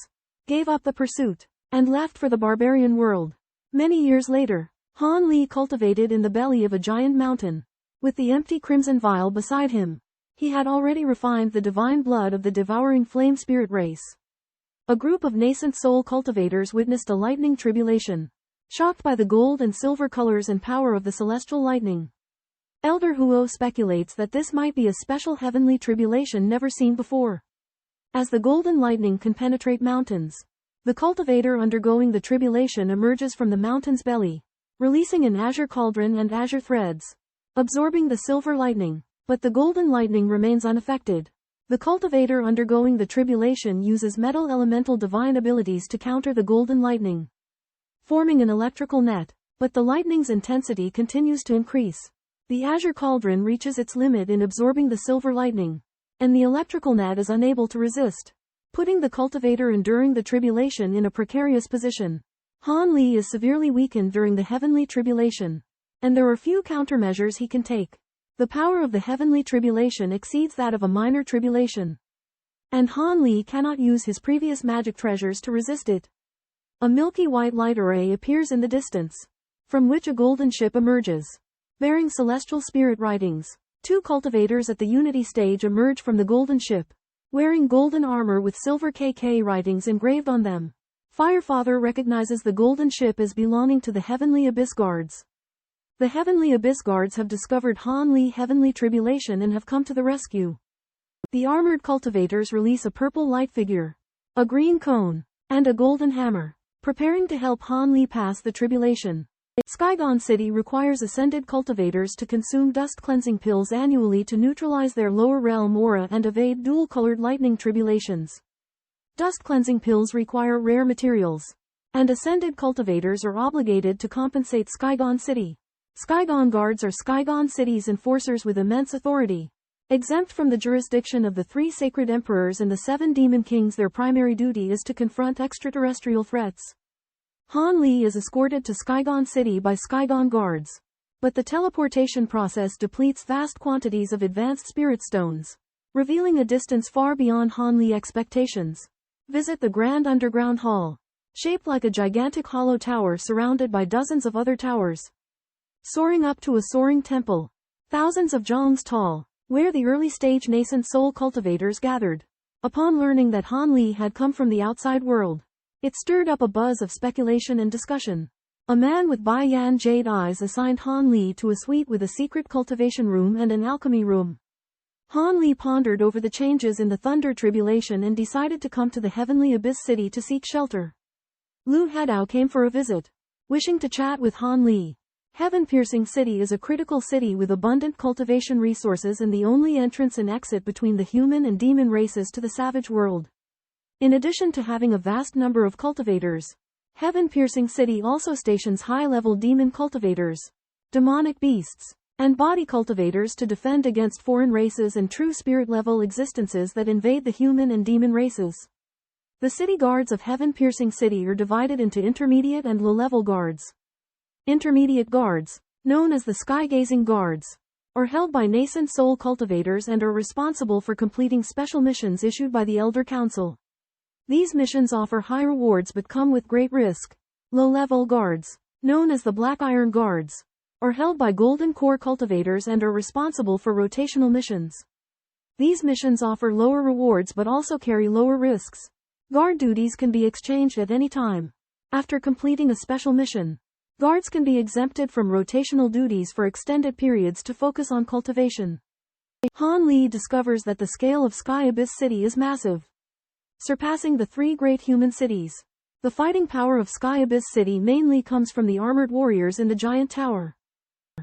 gave up the pursuit, and left for the barbarian world. Many years later, Han Li cultivated in the belly of a giant mountain, with the empty crimson vial beside him. He had already refined the divine blood of the devouring flame spirit race. A group of nascent soul cultivators witnessed a lightning tribulation, shocked by the gold and silver colors and power of the celestial lightning. Elder Huo speculates that this might be a special heavenly tribulation never seen before. As the golden lightning can penetrate mountains, the cultivator undergoing the tribulation emerges from the mountain's belly, releasing an azure cauldron and azure threads, absorbing the silver lightning, but the golden lightning remains unaffected. The cultivator undergoing the tribulation uses metal elemental divine abilities to counter the golden lightning, forming an electrical net, but the lightning's intensity continues to increase. The azure cauldron reaches its limit in absorbing the silver lightning, and the electrical net is unable to resist, putting the cultivator enduring the tribulation in a precarious position. Han Li is severely weakened during the heavenly tribulation, and there are few countermeasures he can take. The power of the heavenly tribulation exceeds that of a minor tribulation, and Han Li cannot use his previous magic treasures to resist it. A milky white light array appears in the distance, from which a golden ship emerges, bearing celestial spirit writings. Two cultivators at the Unity stage emerge from the golden ship, wearing golden armor with silver KK writings engraved on them. Firefather recognizes the golden ship as belonging to the Heavenly Abyss Guards. The Heavenly Abyss Guards have discovered Han Li heavenly tribulation and have come to the rescue. The armored cultivators release a purple light figure, a green cone, and a golden hammer, preparing to help Han Li pass the tribulation. Skygon City requires ascended cultivators to consume dust cleansing pills annually to neutralize their lower realm aura and evade dual-colored lightning tribulations. Dust cleansing pills require rare materials, and ascended cultivators are obligated to compensate Skygon City. Skygon Guards are Skygon City's enforcers with immense authority. Exempt from the jurisdiction of the three sacred emperors and the 7 demon kings, their primary duty is to confront extraterrestrial threats. Han Li is escorted to Skygon City by Skygon Guards, but the teleportation process depletes vast quantities of advanced spirit stones, revealing a distance far beyond Han Li expectations. Visit the Grand Underground Hall, shaped like a gigantic hollow tower surrounded by dozens of other towers, soaring up to a soaring temple, thousands of zhongs tall, where the early-stage nascent soul cultivators gathered. Upon learning that Han Li had come from the outside world, it stirred up a buzz of speculation and discussion. A man with Bai-Yan jade eyes assigned Han Li to a suite with a secret cultivation room and an alchemy room. Han Li pondered over the changes in the Thunder Tribulation and decided to come to the Heavenly Abyss City to seek shelter. Lu Hadao came for a visit, wishing to chat with Han Li. Heaven-Piercing City is a critical city with abundant cultivation resources and the only entrance and exit between the human and demon races to the savage world. In addition to having a vast number of cultivators, Heaven-Piercing City also stations high-level demon cultivators, demonic beasts, and body cultivators to defend against foreign races and true spirit-level existences that invade the human and demon races. The city guards of Heaven-Piercing City are divided into intermediate and low-level guards. Intermediate guards, known as the Sky-Gazing Guards, are held by nascent soul cultivators and are responsible for completing special missions issued by the Elder Council. These missions offer high rewards but come with great risk. Low-level guards, known as the Black Iron Guards, are held by Golden Core cultivators and are responsible for rotational missions. These missions offer lower rewards but also carry lower risks. Guard duties can be exchanged at any time. After completing a special mission, guards can be exempted from rotational duties for extended periods to focus on cultivation. Han Li discovers that the scale of Sky Abyss City is massive, surpassing the 3 great human cities. The fighting power of Sky Abyss City mainly comes from the armored warriors in the giant tower,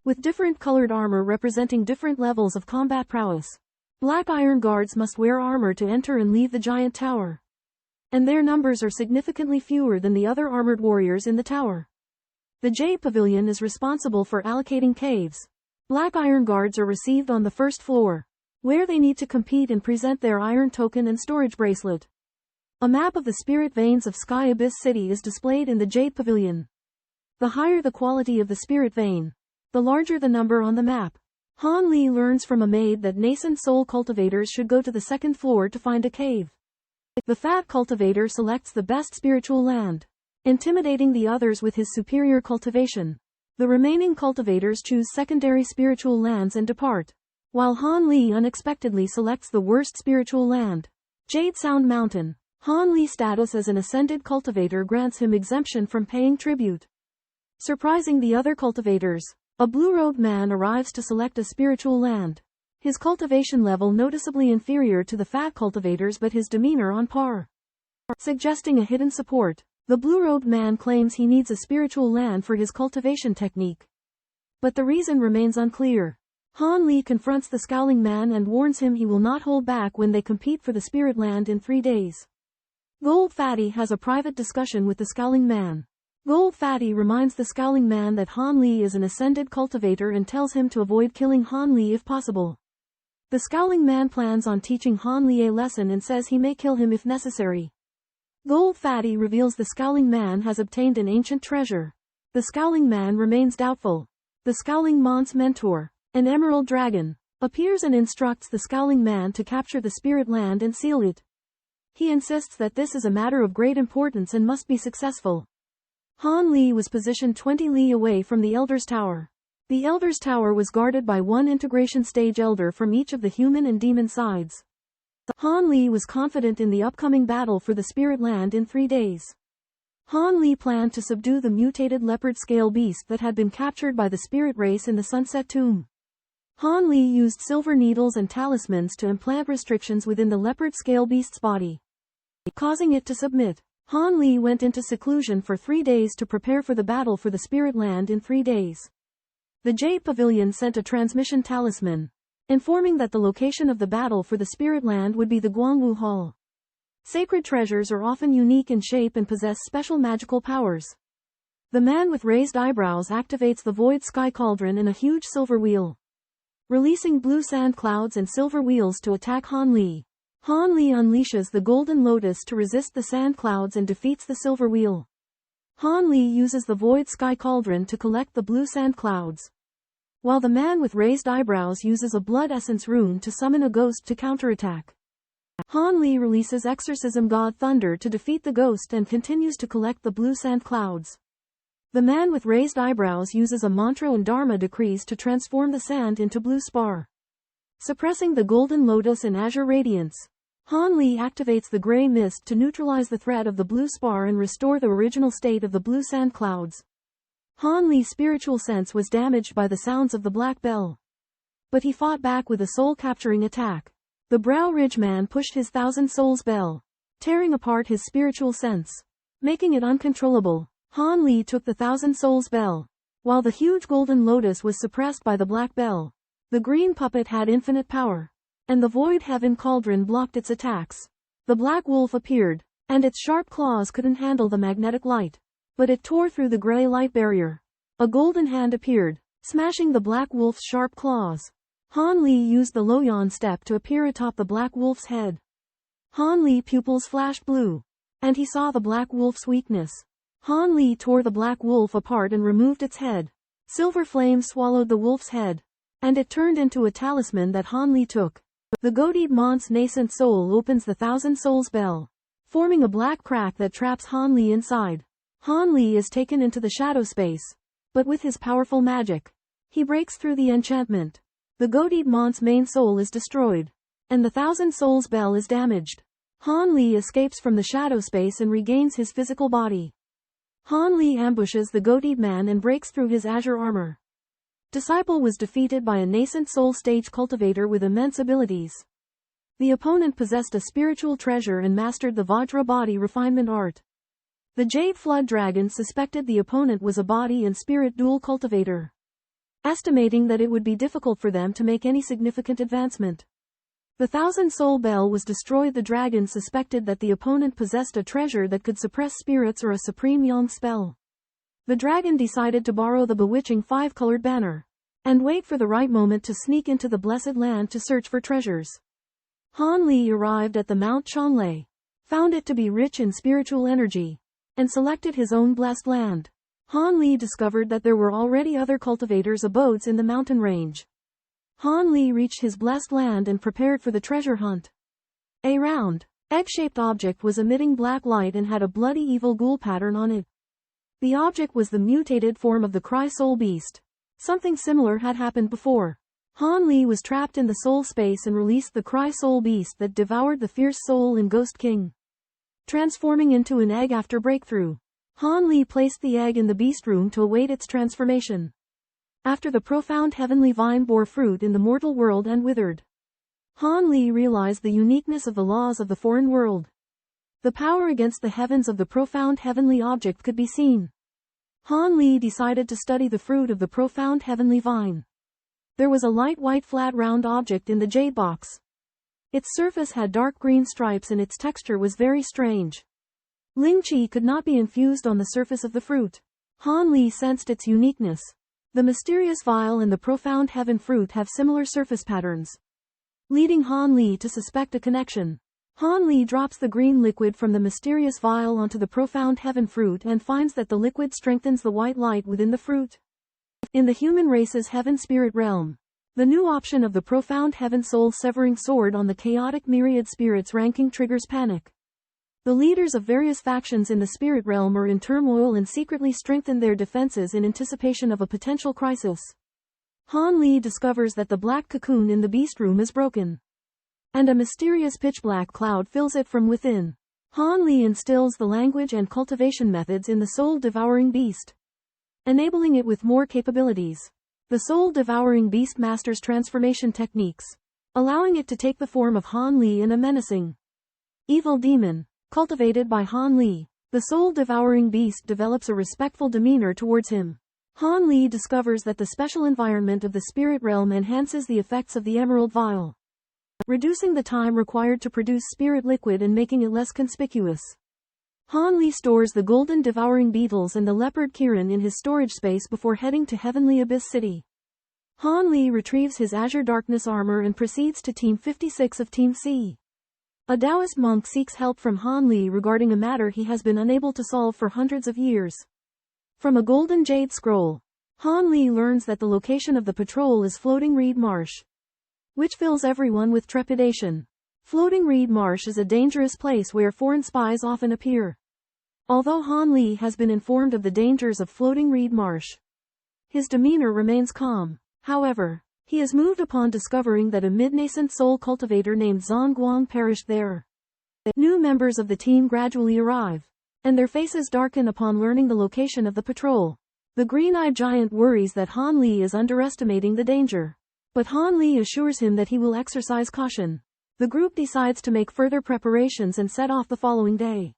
with different colored armor representing different levels of combat prowess. Black Iron Guards must wear armor to enter and leave the giant tower, and their numbers are significantly fewer than the other armored warriors in the tower. The Jade Pavilion is responsible for allocating caves. Black Iron Guards are received on the first floor, where they need to compete and present their iron token and storage bracelet. A map of the spirit veins of Sky Abyss City is displayed in the Jade Pavilion. The higher the quality of the spirit vein, the larger the number on the map. Han Li learns from a maid that nascent soul cultivators should go to the second floor to find a cave. The fat cultivator selects the best spiritual land, intimidating the others with his superior cultivation. The remaining cultivators choose secondary spiritual lands and depart, while Han Li unexpectedly selects the worst spiritual land, Jade Sound Mountain. Han Li's status as an ascended cultivator grants him exemption from paying tribute. Surprising the other cultivators, a blue-robed man arrives to select a spiritual land. His cultivation level noticeably inferior to the fat cultivators but his demeanor on par. Suggesting a hidden support, the blue-robed man claims he needs a spiritual land for his cultivation technique. But the reason remains unclear. Han Li confronts the scowling man and warns him he will not hold back when they compete for the spirit land in 3 days. Gold Fatty has a private discussion with the scowling man. Gold Fatty reminds the scowling man that Han Li is an ascended cultivator and tells him to avoid killing Han Li if possible. The scowling man plans on teaching Han Li a lesson and says he may kill him if necessary. Gold Fatty reveals the scowling man has obtained an ancient treasure. The scowling man remains doubtful. The scowling man's mentor, an emerald dragon, appears and instructs the scowling man to capture the spirit land and seal it. He insists that this is a matter of great importance and must be successful. Han Li was positioned 20 li away from the Elder's Tower. The Elder's Tower was guarded by one integration stage elder from each of the human and demon sides. Han Li was confident in the upcoming battle for the spirit land in 3 days. Han Li planned to subdue the mutated leopard scale beast that had been captured by the spirit race in the Sunset Tomb. Han Li used silver needles and talismans to implant restrictions within the leopard scale beast's body, causing it to submit. Han Li went into seclusion for 3 days to prepare for the battle for the spirit land in 3 days. The Jade Pavilion sent a transmission talisman, informing that the location of the battle for the spirit land would be the Guangwu Hall. Sacred treasures are often unique in shape and possess special magical powers. The man with raised eyebrows activates the void sky cauldron in a huge silver wheel, releasing blue sand clouds and silver wheels to attack Han Li. Han Li unleashes the Golden Lotus to resist the sand clouds and defeats the silver wheel. Han Li uses the void sky cauldron to collect the blue sand clouds, while the man with raised eyebrows uses a blood essence rune to summon a ghost to counterattack. Han Li releases Exorcism God Thunder to defeat the ghost and continues to collect the blue sand clouds. The man with raised eyebrows uses a mantra and Dharma decrees to transform the sand into blue spar, suppressing the Golden Lotus and Azure Radiance. Han Li activates the gray mist to neutralize the threat of the blue spar and restore the original state of the blue sand clouds. Han Li's spiritual sense was damaged by the sounds of the black bell, but he fought back with a soul-capturing attack. The Brow Ridge man pushed his Thousand Souls bell, tearing apart his spiritual sense, making it uncontrollable. Han Li took the Thousand Souls bell, while the huge Golden Lotus was suppressed by the black bell. The green puppet had infinite power, and the Void Heaven Cauldron blocked its attacks. The black wolf appeared, and its sharp claws couldn't handle the magnetic light, but it tore through the gray light barrier. A golden hand appeared, smashing the black wolf's sharp claws. Han Li used the Loyan step to appear atop the black wolf's head. Han Li's pupils flashed blue, and he saw the black wolf's weakness. Han Li tore the black wolf apart and removed its head. Silver flame swallowed the wolf's head, and it turned into a talisman that Han Li took. The Goated Mont's nascent soul opens the Thousand Souls bell, forming a black crack that traps Han Li inside. Han Li is taken into the shadow space, but with his powerful magic, he breaks through the enchantment. The Goated Mont's main soul is destroyed, and the Thousand Souls bell is damaged. Han Li escapes from the shadow space and regains his physical body. Han Li ambushes the Goated Man and breaks through his azure armor. Disciple was defeated by a nascent soul stage cultivator with immense abilities. The opponent possessed a spiritual treasure and mastered the Vajra body refinement art. The Jade Flood Dragon suspected the opponent was a body and spirit dual cultivator, estimating that it would be difficult for them to make any significant advancement. The Thousand Soul Bell was destroyed. The dragon suspected that the opponent possessed a treasure that could suppress spirits or a supreme yang spell. The dragon decided to borrow the bewitching 5-colored banner, and wait for the right moment to sneak into the blessed land to search for treasures. Han Li arrived at the Mount Chanlei, found it to be rich in spiritual energy, and selected his own blessed land. Han Li discovered that there were already other cultivators' abodes in the mountain range. Han Li reached his blessed land and prepared for the treasure hunt. A round, egg-shaped object was emitting black light and had a bloody evil ghoul pattern on it. The object was the mutated form of the Cry Soul Beast. Something similar had happened before. Han Li was trapped in the soul space and released the Cry Soul Beast that devoured the fierce soul in Ghost King, transforming into an egg after breakthrough. Han Li placed the egg in the beast room to await its transformation. After the profound heavenly vine bore fruit in the mortal world and withered, Han Li realized the uniqueness of the laws of the foreign world. The power against the heavens of the profound heavenly object could be seen. Han Li decided to study the fruit of the profound heavenly vine. There was a light white flat round object in the jade box. Its surface had dark green stripes and its texture was very strange. Ling Qi could not be infused on the surface of the fruit. Han Li sensed its uniqueness. The mysterious vial and the profound heaven fruit have similar surface patterns, leading Han Li to suspect a connection. Han Li drops the green liquid from the mysterious vial onto the profound heaven fruit and finds that the liquid strengthens the white light within the fruit. In the human race's heaven spirit realm, the new option of the profound heaven soul-severing sword on the chaotic myriad spirits ranking triggers panic. The leaders of various factions in the spirit realm are in turmoil and secretly strengthen their defenses in anticipation of a potential crisis. Han Li discovers that the black cocoon in the beast room is broken, and a mysterious pitch-black cloud fills it from within. Han Li instills the language and cultivation methods in the soul-devouring beast, enabling it with more capabilities. The soul-devouring beast masters transformation techniques, allowing it to take the form of Han Li in a menacing evil demon. Cultivated by Han Li, the soul-devouring beast develops a respectful demeanor towards him. Han Li discovers that the special environment of the spirit realm enhances the effects of the emerald vial, reducing the time required to produce spirit liquid and making it less conspicuous. Han Li stores the golden devouring beetles and the leopard Kirin in his storage space before heading to Heavenly Abyss City. Han Li retrieves his Azure Darkness armor and proceeds to Team 56 of Team C. A Taoist monk seeks help from Han Li regarding a matter he has been unable to solve for hundreds of years. From a golden jade scroll, Han Li learns that the location of the patrol is Floating Reed Marsh, which fills everyone with trepidation. Floating Reed Marsh is a dangerous place where foreign spies often appear. Although Han Li has been informed of the dangers of Floating Reed Marsh, his demeanor remains calm. However, he is moved upon discovering that a mid-nascent soul cultivator named Zhang Guang perished there. New members of the team gradually arrive, and their faces darken upon learning the location of the patrol. The green-eyed giant worries that Han Li is underestimating the danger, but Han Li assures him that he will exercise caution. The group decides to make further preparations and set off the following day.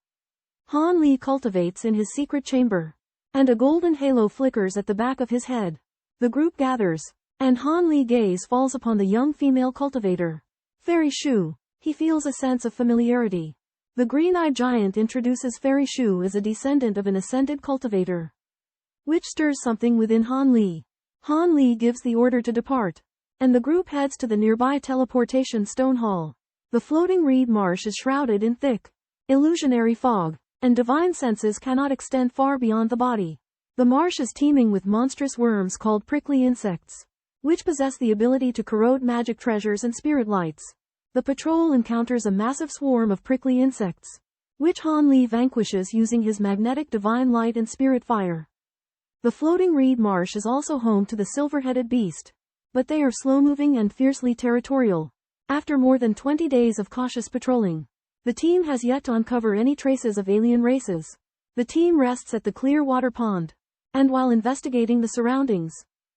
Han Li cultivates in his secret chamber, and a golden halo flickers at the back of his head. The group gathers, and Han Li's gaze falls upon the young female cultivator, Fairy Shu. He feels a sense of familiarity. The green-eyed giant introduces Fairy Shu as a descendant of an ascended cultivator, which stirs something within Han Li. Han Li gives the order to depart, and the group heads to the nearby teleportation stone hall. The floating reed marsh is shrouded in thick, illusionary fog, and divine senses cannot extend far beyond the body. The marsh is teeming with monstrous worms called prickly insects, which possess the ability to corrode magic treasures and spirit lights. The patrol encounters a massive swarm of prickly insects, which Han Li vanquishes using his magnetic divine light and spirit fire. The floating reed marsh is also home to the silver-headed beast, but they are slow-moving and fiercely territorial. After more than 20 days of cautious patrolling, the team has yet to uncover any traces of alien races. The team rests at the clear water pond, and while investigating the surroundings,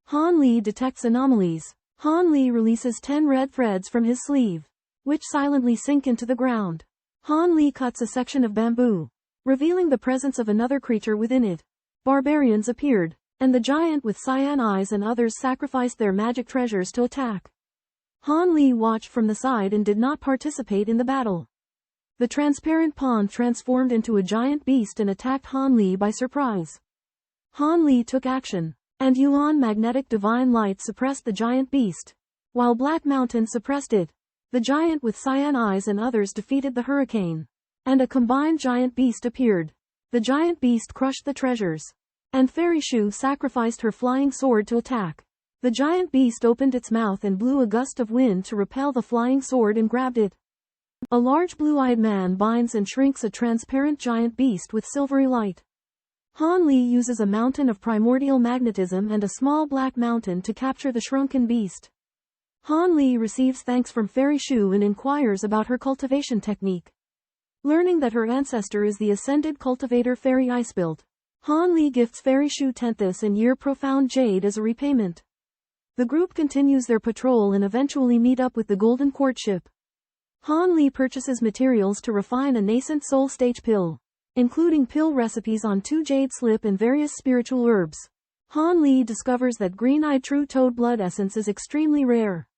Han Li detects anomalies. Han Li releases 10 red threads from his sleeve, which silently sink into the ground. Han Li cuts a section of bamboo, revealing the presence of another creature within it. Barbarians appeared, and the giant with cyan eyes and others sacrificed their magic treasures to attack. Han Li watched from the side and did not participate in the battle. The transparent pond transformed into a giant beast and attacked Han Li by surprise. Han Li took action, and Yuan magnetic divine light suppressed the giant beast, while Black Mountain suppressed it. The giant with cyan eyes and others defeated the hurricane, and a combined giant beast appeared. The giant beast crushed the treasures, and Fairy Shu sacrificed her flying sword to attack. The giant beast opened its mouth and blew a gust of wind to repel the flying sword and grabbed it. A large blue-eyed man binds and shrinks a transparent giant beast with silvery light. Han Li uses a mountain of primordial magnetism and a small black mountain to capture the shrunken beast. Han Li receives thanks from Fairy Shu and inquires about her cultivation technique. Learning that her ancestor is the ascended cultivator Fairy Icebuilt, Han Li gifts Fairy Shu 10th and year profound jade as a repayment. The group continues their patrol and eventually meet up with the Golden Courtship. Han Li purchases materials to refine a nascent soul stage pill, including pill recipes on 2 jade slip and various spiritual herbs. Han Li discovers that green-eyed true toad blood essence is extremely rare,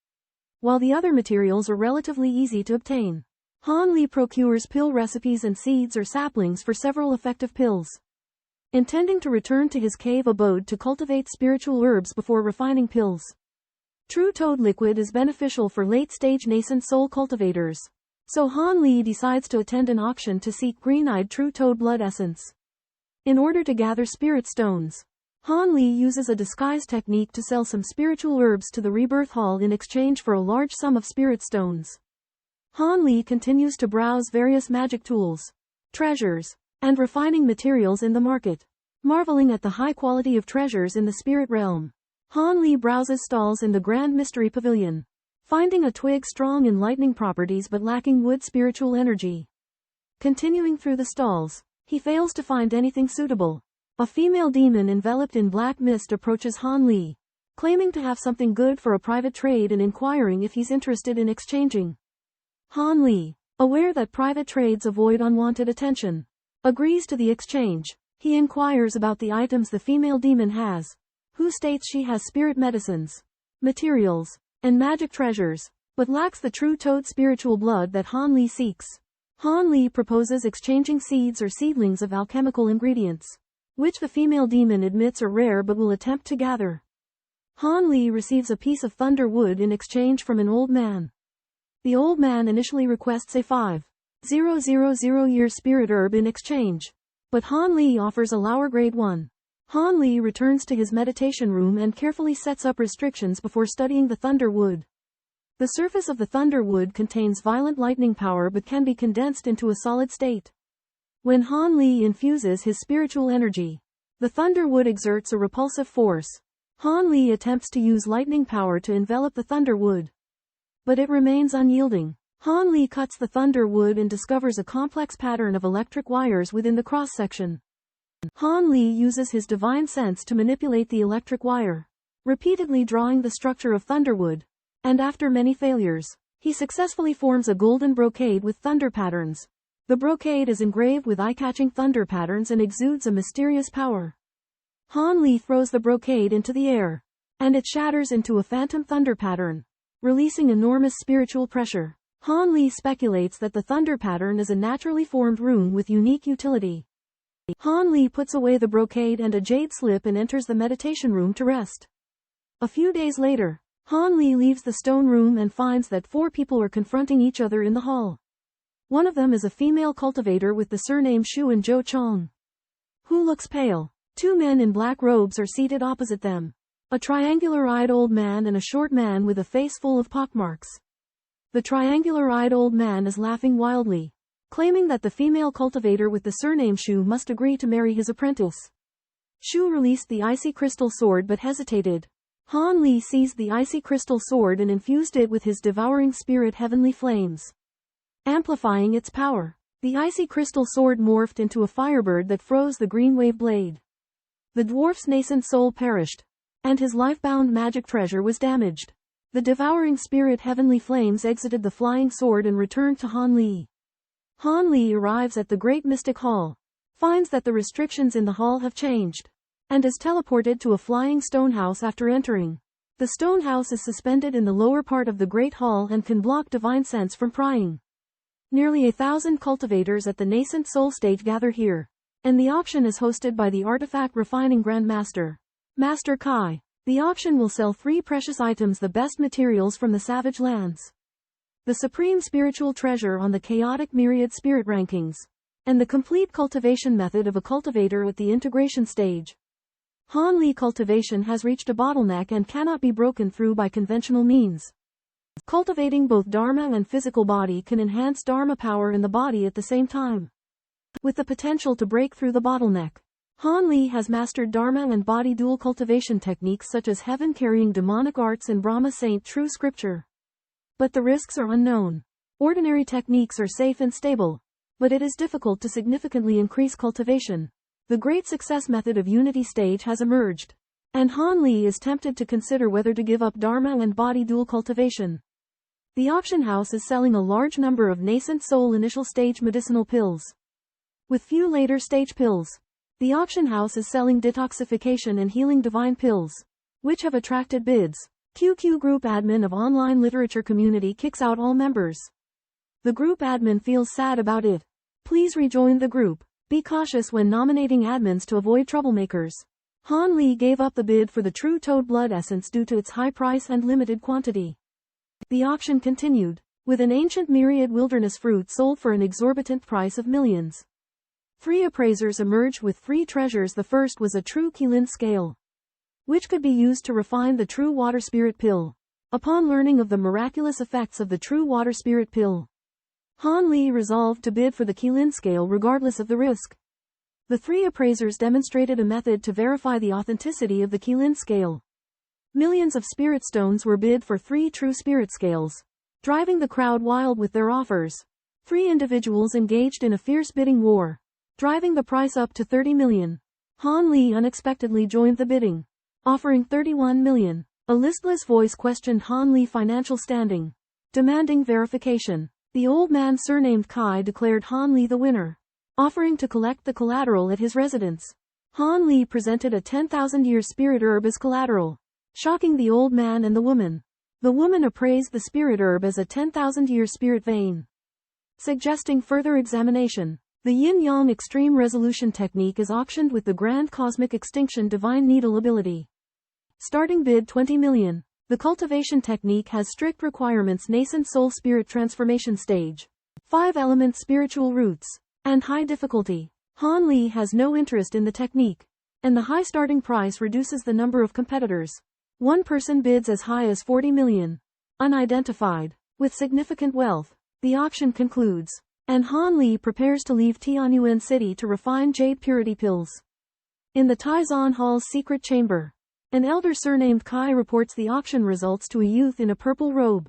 while the other materials are relatively easy to obtain. Han Li procures pill recipes and seeds or saplings for several effective pills. Intending to return to his cave abode to cultivate spiritual herbs before refining pills. True toad liquid is beneficial for late-stage nascent soul cultivators, so Han Li decides to attend an auction to seek green-eyed true toad blood essence. In order to gather spirit stones, Han Li uses a disguise technique to sell some spiritual herbs to the Rebirth Hall in exchange for a large sum of spirit stones. Han Li continues to browse various magic tools, treasures, and refining materials in the market. Marveling at the high quality of treasures in the spirit realm, Han Li browses stalls in the Grand Mystery Pavilion, finding a twig strong in lightning properties but lacking wood spiritual energy. Continuing through the stalls, he fails to find anything suitable. A female demon enveloped in black mist approaches Han Li, claiming to have something good for a private trade and inquiring if he's interested in exchanging. Han Li, aware that private trades avoid unwanted attention, agrees to the exchange. He inquires about the items the female demon has, who states she has spirit medicines, materials, and magic treasures, but lacks the true toad spiritual blood that Han Li seeks. Han Li proposes exchanging seeds or seedlings of alchemical ingredients, which the female demon admits are rare but will attempt to gather. Han Li receives a piece of thunder wood in exchange from an old man. The old man initially requests a 5,000-year spirit herb in exchange, but Han Li offers a lower grade one. Han Li returns to his meditation room and carefully sets up restrictions before studying the thunder wood. The surface of the thunder wood contains violent lightning power but can be condensed into a solid state. When Han Li infuses his spiritual energy, the thunder wood exerts a repulsive force. Han Li attempts to use lightning power to envelop the thunder wood, but it remains unyielding. Han Li cuts the thunder wood and discovers a complex pattern of electric wires within the cross-section. Han Li uses his divine sense to manipulate the electric wire, repeatedly drawing the structure of thunderwood, and after many failures, he successfully forms a golden brocade with thunder patterns. The brocade is engraved with eye-catching thunder patterns and exudes a mysterious power. Han Li throws the brocade into the air, and it shatters into a phantom thunder pattern, releasing enormous spiritual pressure. Han Li speculates that the thunder pattern is a naturally formed rune with unique utility. Han Li puts away the brocade and a jade slip and enters the meditation room to rest. A few days later, Han Li leaves the stone room and finds that 4 people are confronting each other in the hall. One of them is a female cultivator with the surname Shu and Zhou Chong, who looks pale. 2 men in black robes are seated opposite them, a triangular-eyed old man and a short man with a face full of pockmarks. The triangular-eyed old man is laughing wildly, claiming that the female cultivator with the surname Shu must agree to marry his apprentice. Shu released the icy crystal sword but hesitated. Han Li seized the icy crystal sword and infused it with his devouring spirit heavenly flames, amplifying its power. The icy crystal sword morphed into a firebird that froze the green wave blade. The dwarf's nascent soul perished, and his life-bound magic treasure was damaged. The devouring spirit heavenly flames exited the flying sword and returned to Han Li. Han Li arrives at the Great Mystic Hall, finds that the restrictions in the hall have changed, and is teleported to a flying stone house after entering. The stone house is suspended in the lower part of the Great Hall and can block divine sense from prying. Nearly 1,000 cultivators at the nascent soul stage gather here, and the auction is hosted by the Artifact Refining Grandmaster, Master Kai. The auction will sell 3 precious items, the best materials from the Savage Lands, the supreme spiritual treasure on the Chaotic Myriad Spirit rankings, and the complete cultivation method of a cultivator at the integration stage. Han Li cultivation has reached a bottleneck and cannot be broken through by conventional means. Cultivating both Dharma and physical body can enhance Dharma power in the body at the same time, with the potential to break through the bottleneck. Han Li has mastered Dharma and body dual cultivation techniques such as heaven-carrying demonic arts and Brahma Saint true scripture. But the risks are unknown. Ordinary techniques are safe and stable, but it is difficult to significantly increase cultivation. The great success method of unity stage has emerged, and Han Li is tempted to consider whether to give up Dharma and body dual cultivation. The auction house is selling a large number of nascent soul initial stage medicinal pills, with few later stage pills. The auction house is selling detoxification and healing divine pills, which have attracted bids. QQ Group admin of online literature community kicks out all members. The group admin feels sad about it. Please rejoin the group. Be cautious when nominating admins to avoid troublemakers. Han Li gave up the bid for the True Toad Blood Essence due to its high price and limited quantity. The auction continued, with an ancient myriad wilderness fruit sold for an exorbitant price of millions. 3 appraisers emerged with 3 treasures. The first was a true Qilin scale, which could be used to refine the true water spirit pill. Upon learning of the miraculous effects of the true water spirit pill, Han Li resolved to bid for the Qilin scale regardless of the risk. The 3 appraisers demonstrated a method to verify the authenticity of the Qilin scale. Millions of spirit stones were bid for 3 true spirit scales, driving the crowd wild with their offers. 3 individuals engaged in a fierce bidding war, driving the price up to 30 million. Han Li unexpectedly joined the bidding, offering 31 million. A listless voice questioned Han Li's financial standing, demanding verification. The old man surnamed Kai declared Han Li the winner, offering to collect the collateral at his residence. Han Li presented a 10,000-year spirit herb as collateral, shocking the old man and the woman. The woman appraised the spirit herb as a 10,000-year spirit vein, suggesting further examination. The yin-yang extreme resolution technique is auctioned with the grand cosmic extinction divine needle ability. Starting bid 20 million. The cultivation technique has strict requirements: nascent soul spirit transformation stage, 5 element spiritual roots, and high difficulty. Han Li has no interest in the technique, and the high starting price reduces the number of competitors. One person bids as high as 40 million. Unidentified. With significant wealth. The auction concludes, and Han Li prepares to leave Tianyuan city to refine jade purity pills. In the Taizan Hall's secret chamber, an elder surnamed Kai reports the auction results to a youth in a purple robe.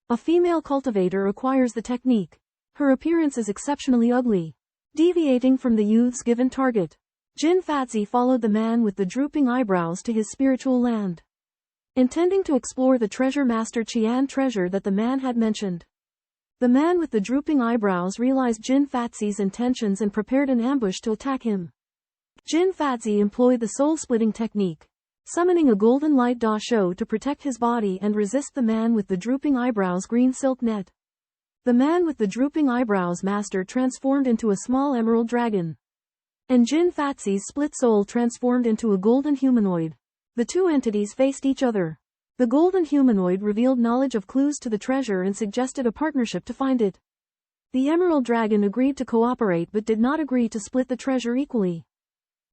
A female cultivator acquires the technique. Her appearance is exceptionally ugly, deviating from the youth's given target. Jin Fatzi followed the man with the drooping eyebrows to his spiritual land, intending to explore the treasure master Qian treasure that the man had mentioned. The man with the drooping eyebrows realized Jin Fatzi's intentions and prepared an ambush to attack him. Jin Fatzi employed the soul-splitting technique, summoning a golden light Da Shou to protect his body and resist the man with the drooping eyebrows' green silk net. The man with the drooping eyebrows master transformed into a small emerald dragon, and Jin Fatzi's split soul transformed into a golden humanoid. The two entities faced each other. The golden humanoid revealed knowledge of clues to the treasure and suggested a partnership to find it. The emerald dragon agreed to cooperate but did not agree to split the treasure equally.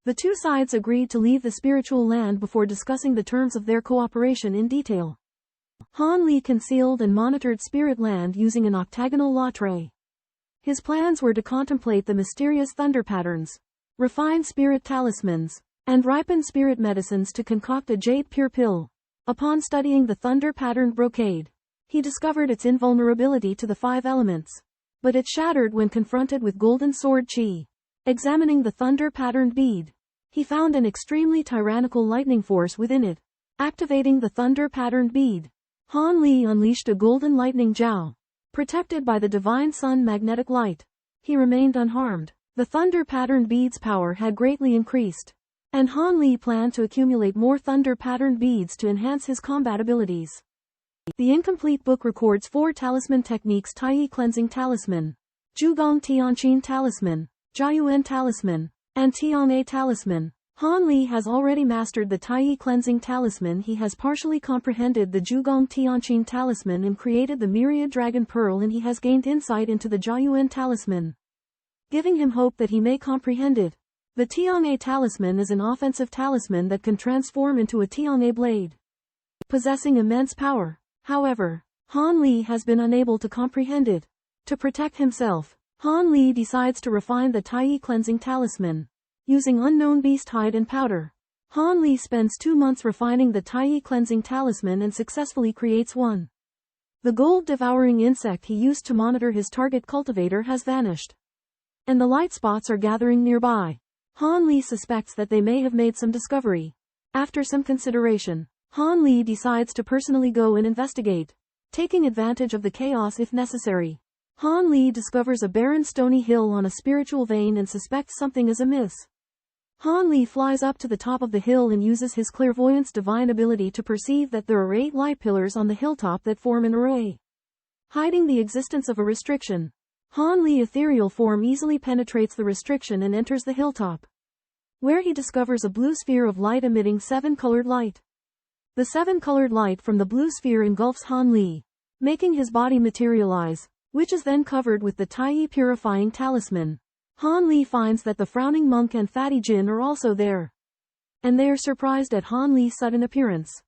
The two sides agreed to leave the spiritual land before discussing the terms of their cooperation in detail. Han Li concealed and monitored spirit land using an octagonal law tray. His plans were to contemplate the mysterious thunder patterns, refine spirit talismans, and ripen spirit medicines to concoct a jade pure pill. Upon studying the thunder-patterned brocade, he discovered its invulnerability to the 5 elements, but it shattered when confronted with golden sword chi. Examining the thunder-patterned bead, he found an extremely tyrannical lightning force within it. Activating the thunder-patterned bead, Han Li unleashed a golden lightning jiao, protected by the divine sun magnetic light. He remained unharmed. The thunder-patterned bead's power had greatly increased, and Han Li planned to accumulate more thunder-patterned beads to enhance his combat abilities. The incomplete book records 4 talisman techniques: Taiyi Cleansing Talisman, Zhugong Tianqin Talisman, Jiayuan Talisman, and Tiang'e Talisman. Han Li has already mastered the Taiyi Cleansing Talisman. He has partially comprehended the Zhugong Tianqin Talisman and created the Myriad Dragon Pearl, and he has gained insight into the Jiayuan Talisman, giving him hope that he may comprehend it. The Tianyuan talisman is an offensive talisman that can transform into a Tianyuan blade, possessing immense power. However, Han Li has been unable to comprehend it. To protect himself, Han Li decides to refine the Tianyuan cleansing talisman, using unknown beast hide and powder. Han Li spends 2 months refining the Tianyuan cleansing talisman and successfully creates one. The gold-devouring insect he used to monitor his target cultivator has vanished, and the light spots are gathering nearby. Han Li suspects that they may have made some discovery. After some consideration, Han Li decides to personally go and investigate, taking advantage of the chaos if necessary. Han Li discovers a barren stony hill on a spiritual vein and suspects something is amiss. Han Li flies up to the top of the hill and uses his clairvoyance divine ability to perceive that there are 8 light pillars on the hilltop that form an array, hiding the existence of a restriction. Han Li's ethereal form easily penetrates the restriction and enters the hilltop, where he discovers a blue sphere of light emitting 7-colored light. The 7-colored light from the blue sphere engulfs Han Li, making his body materialize, which is then covered with the Tianyuan purifying talisman. Han Li finds that the frowning monk and fatty Jin are also there, and they are surprised at Han Li's sudden appearance.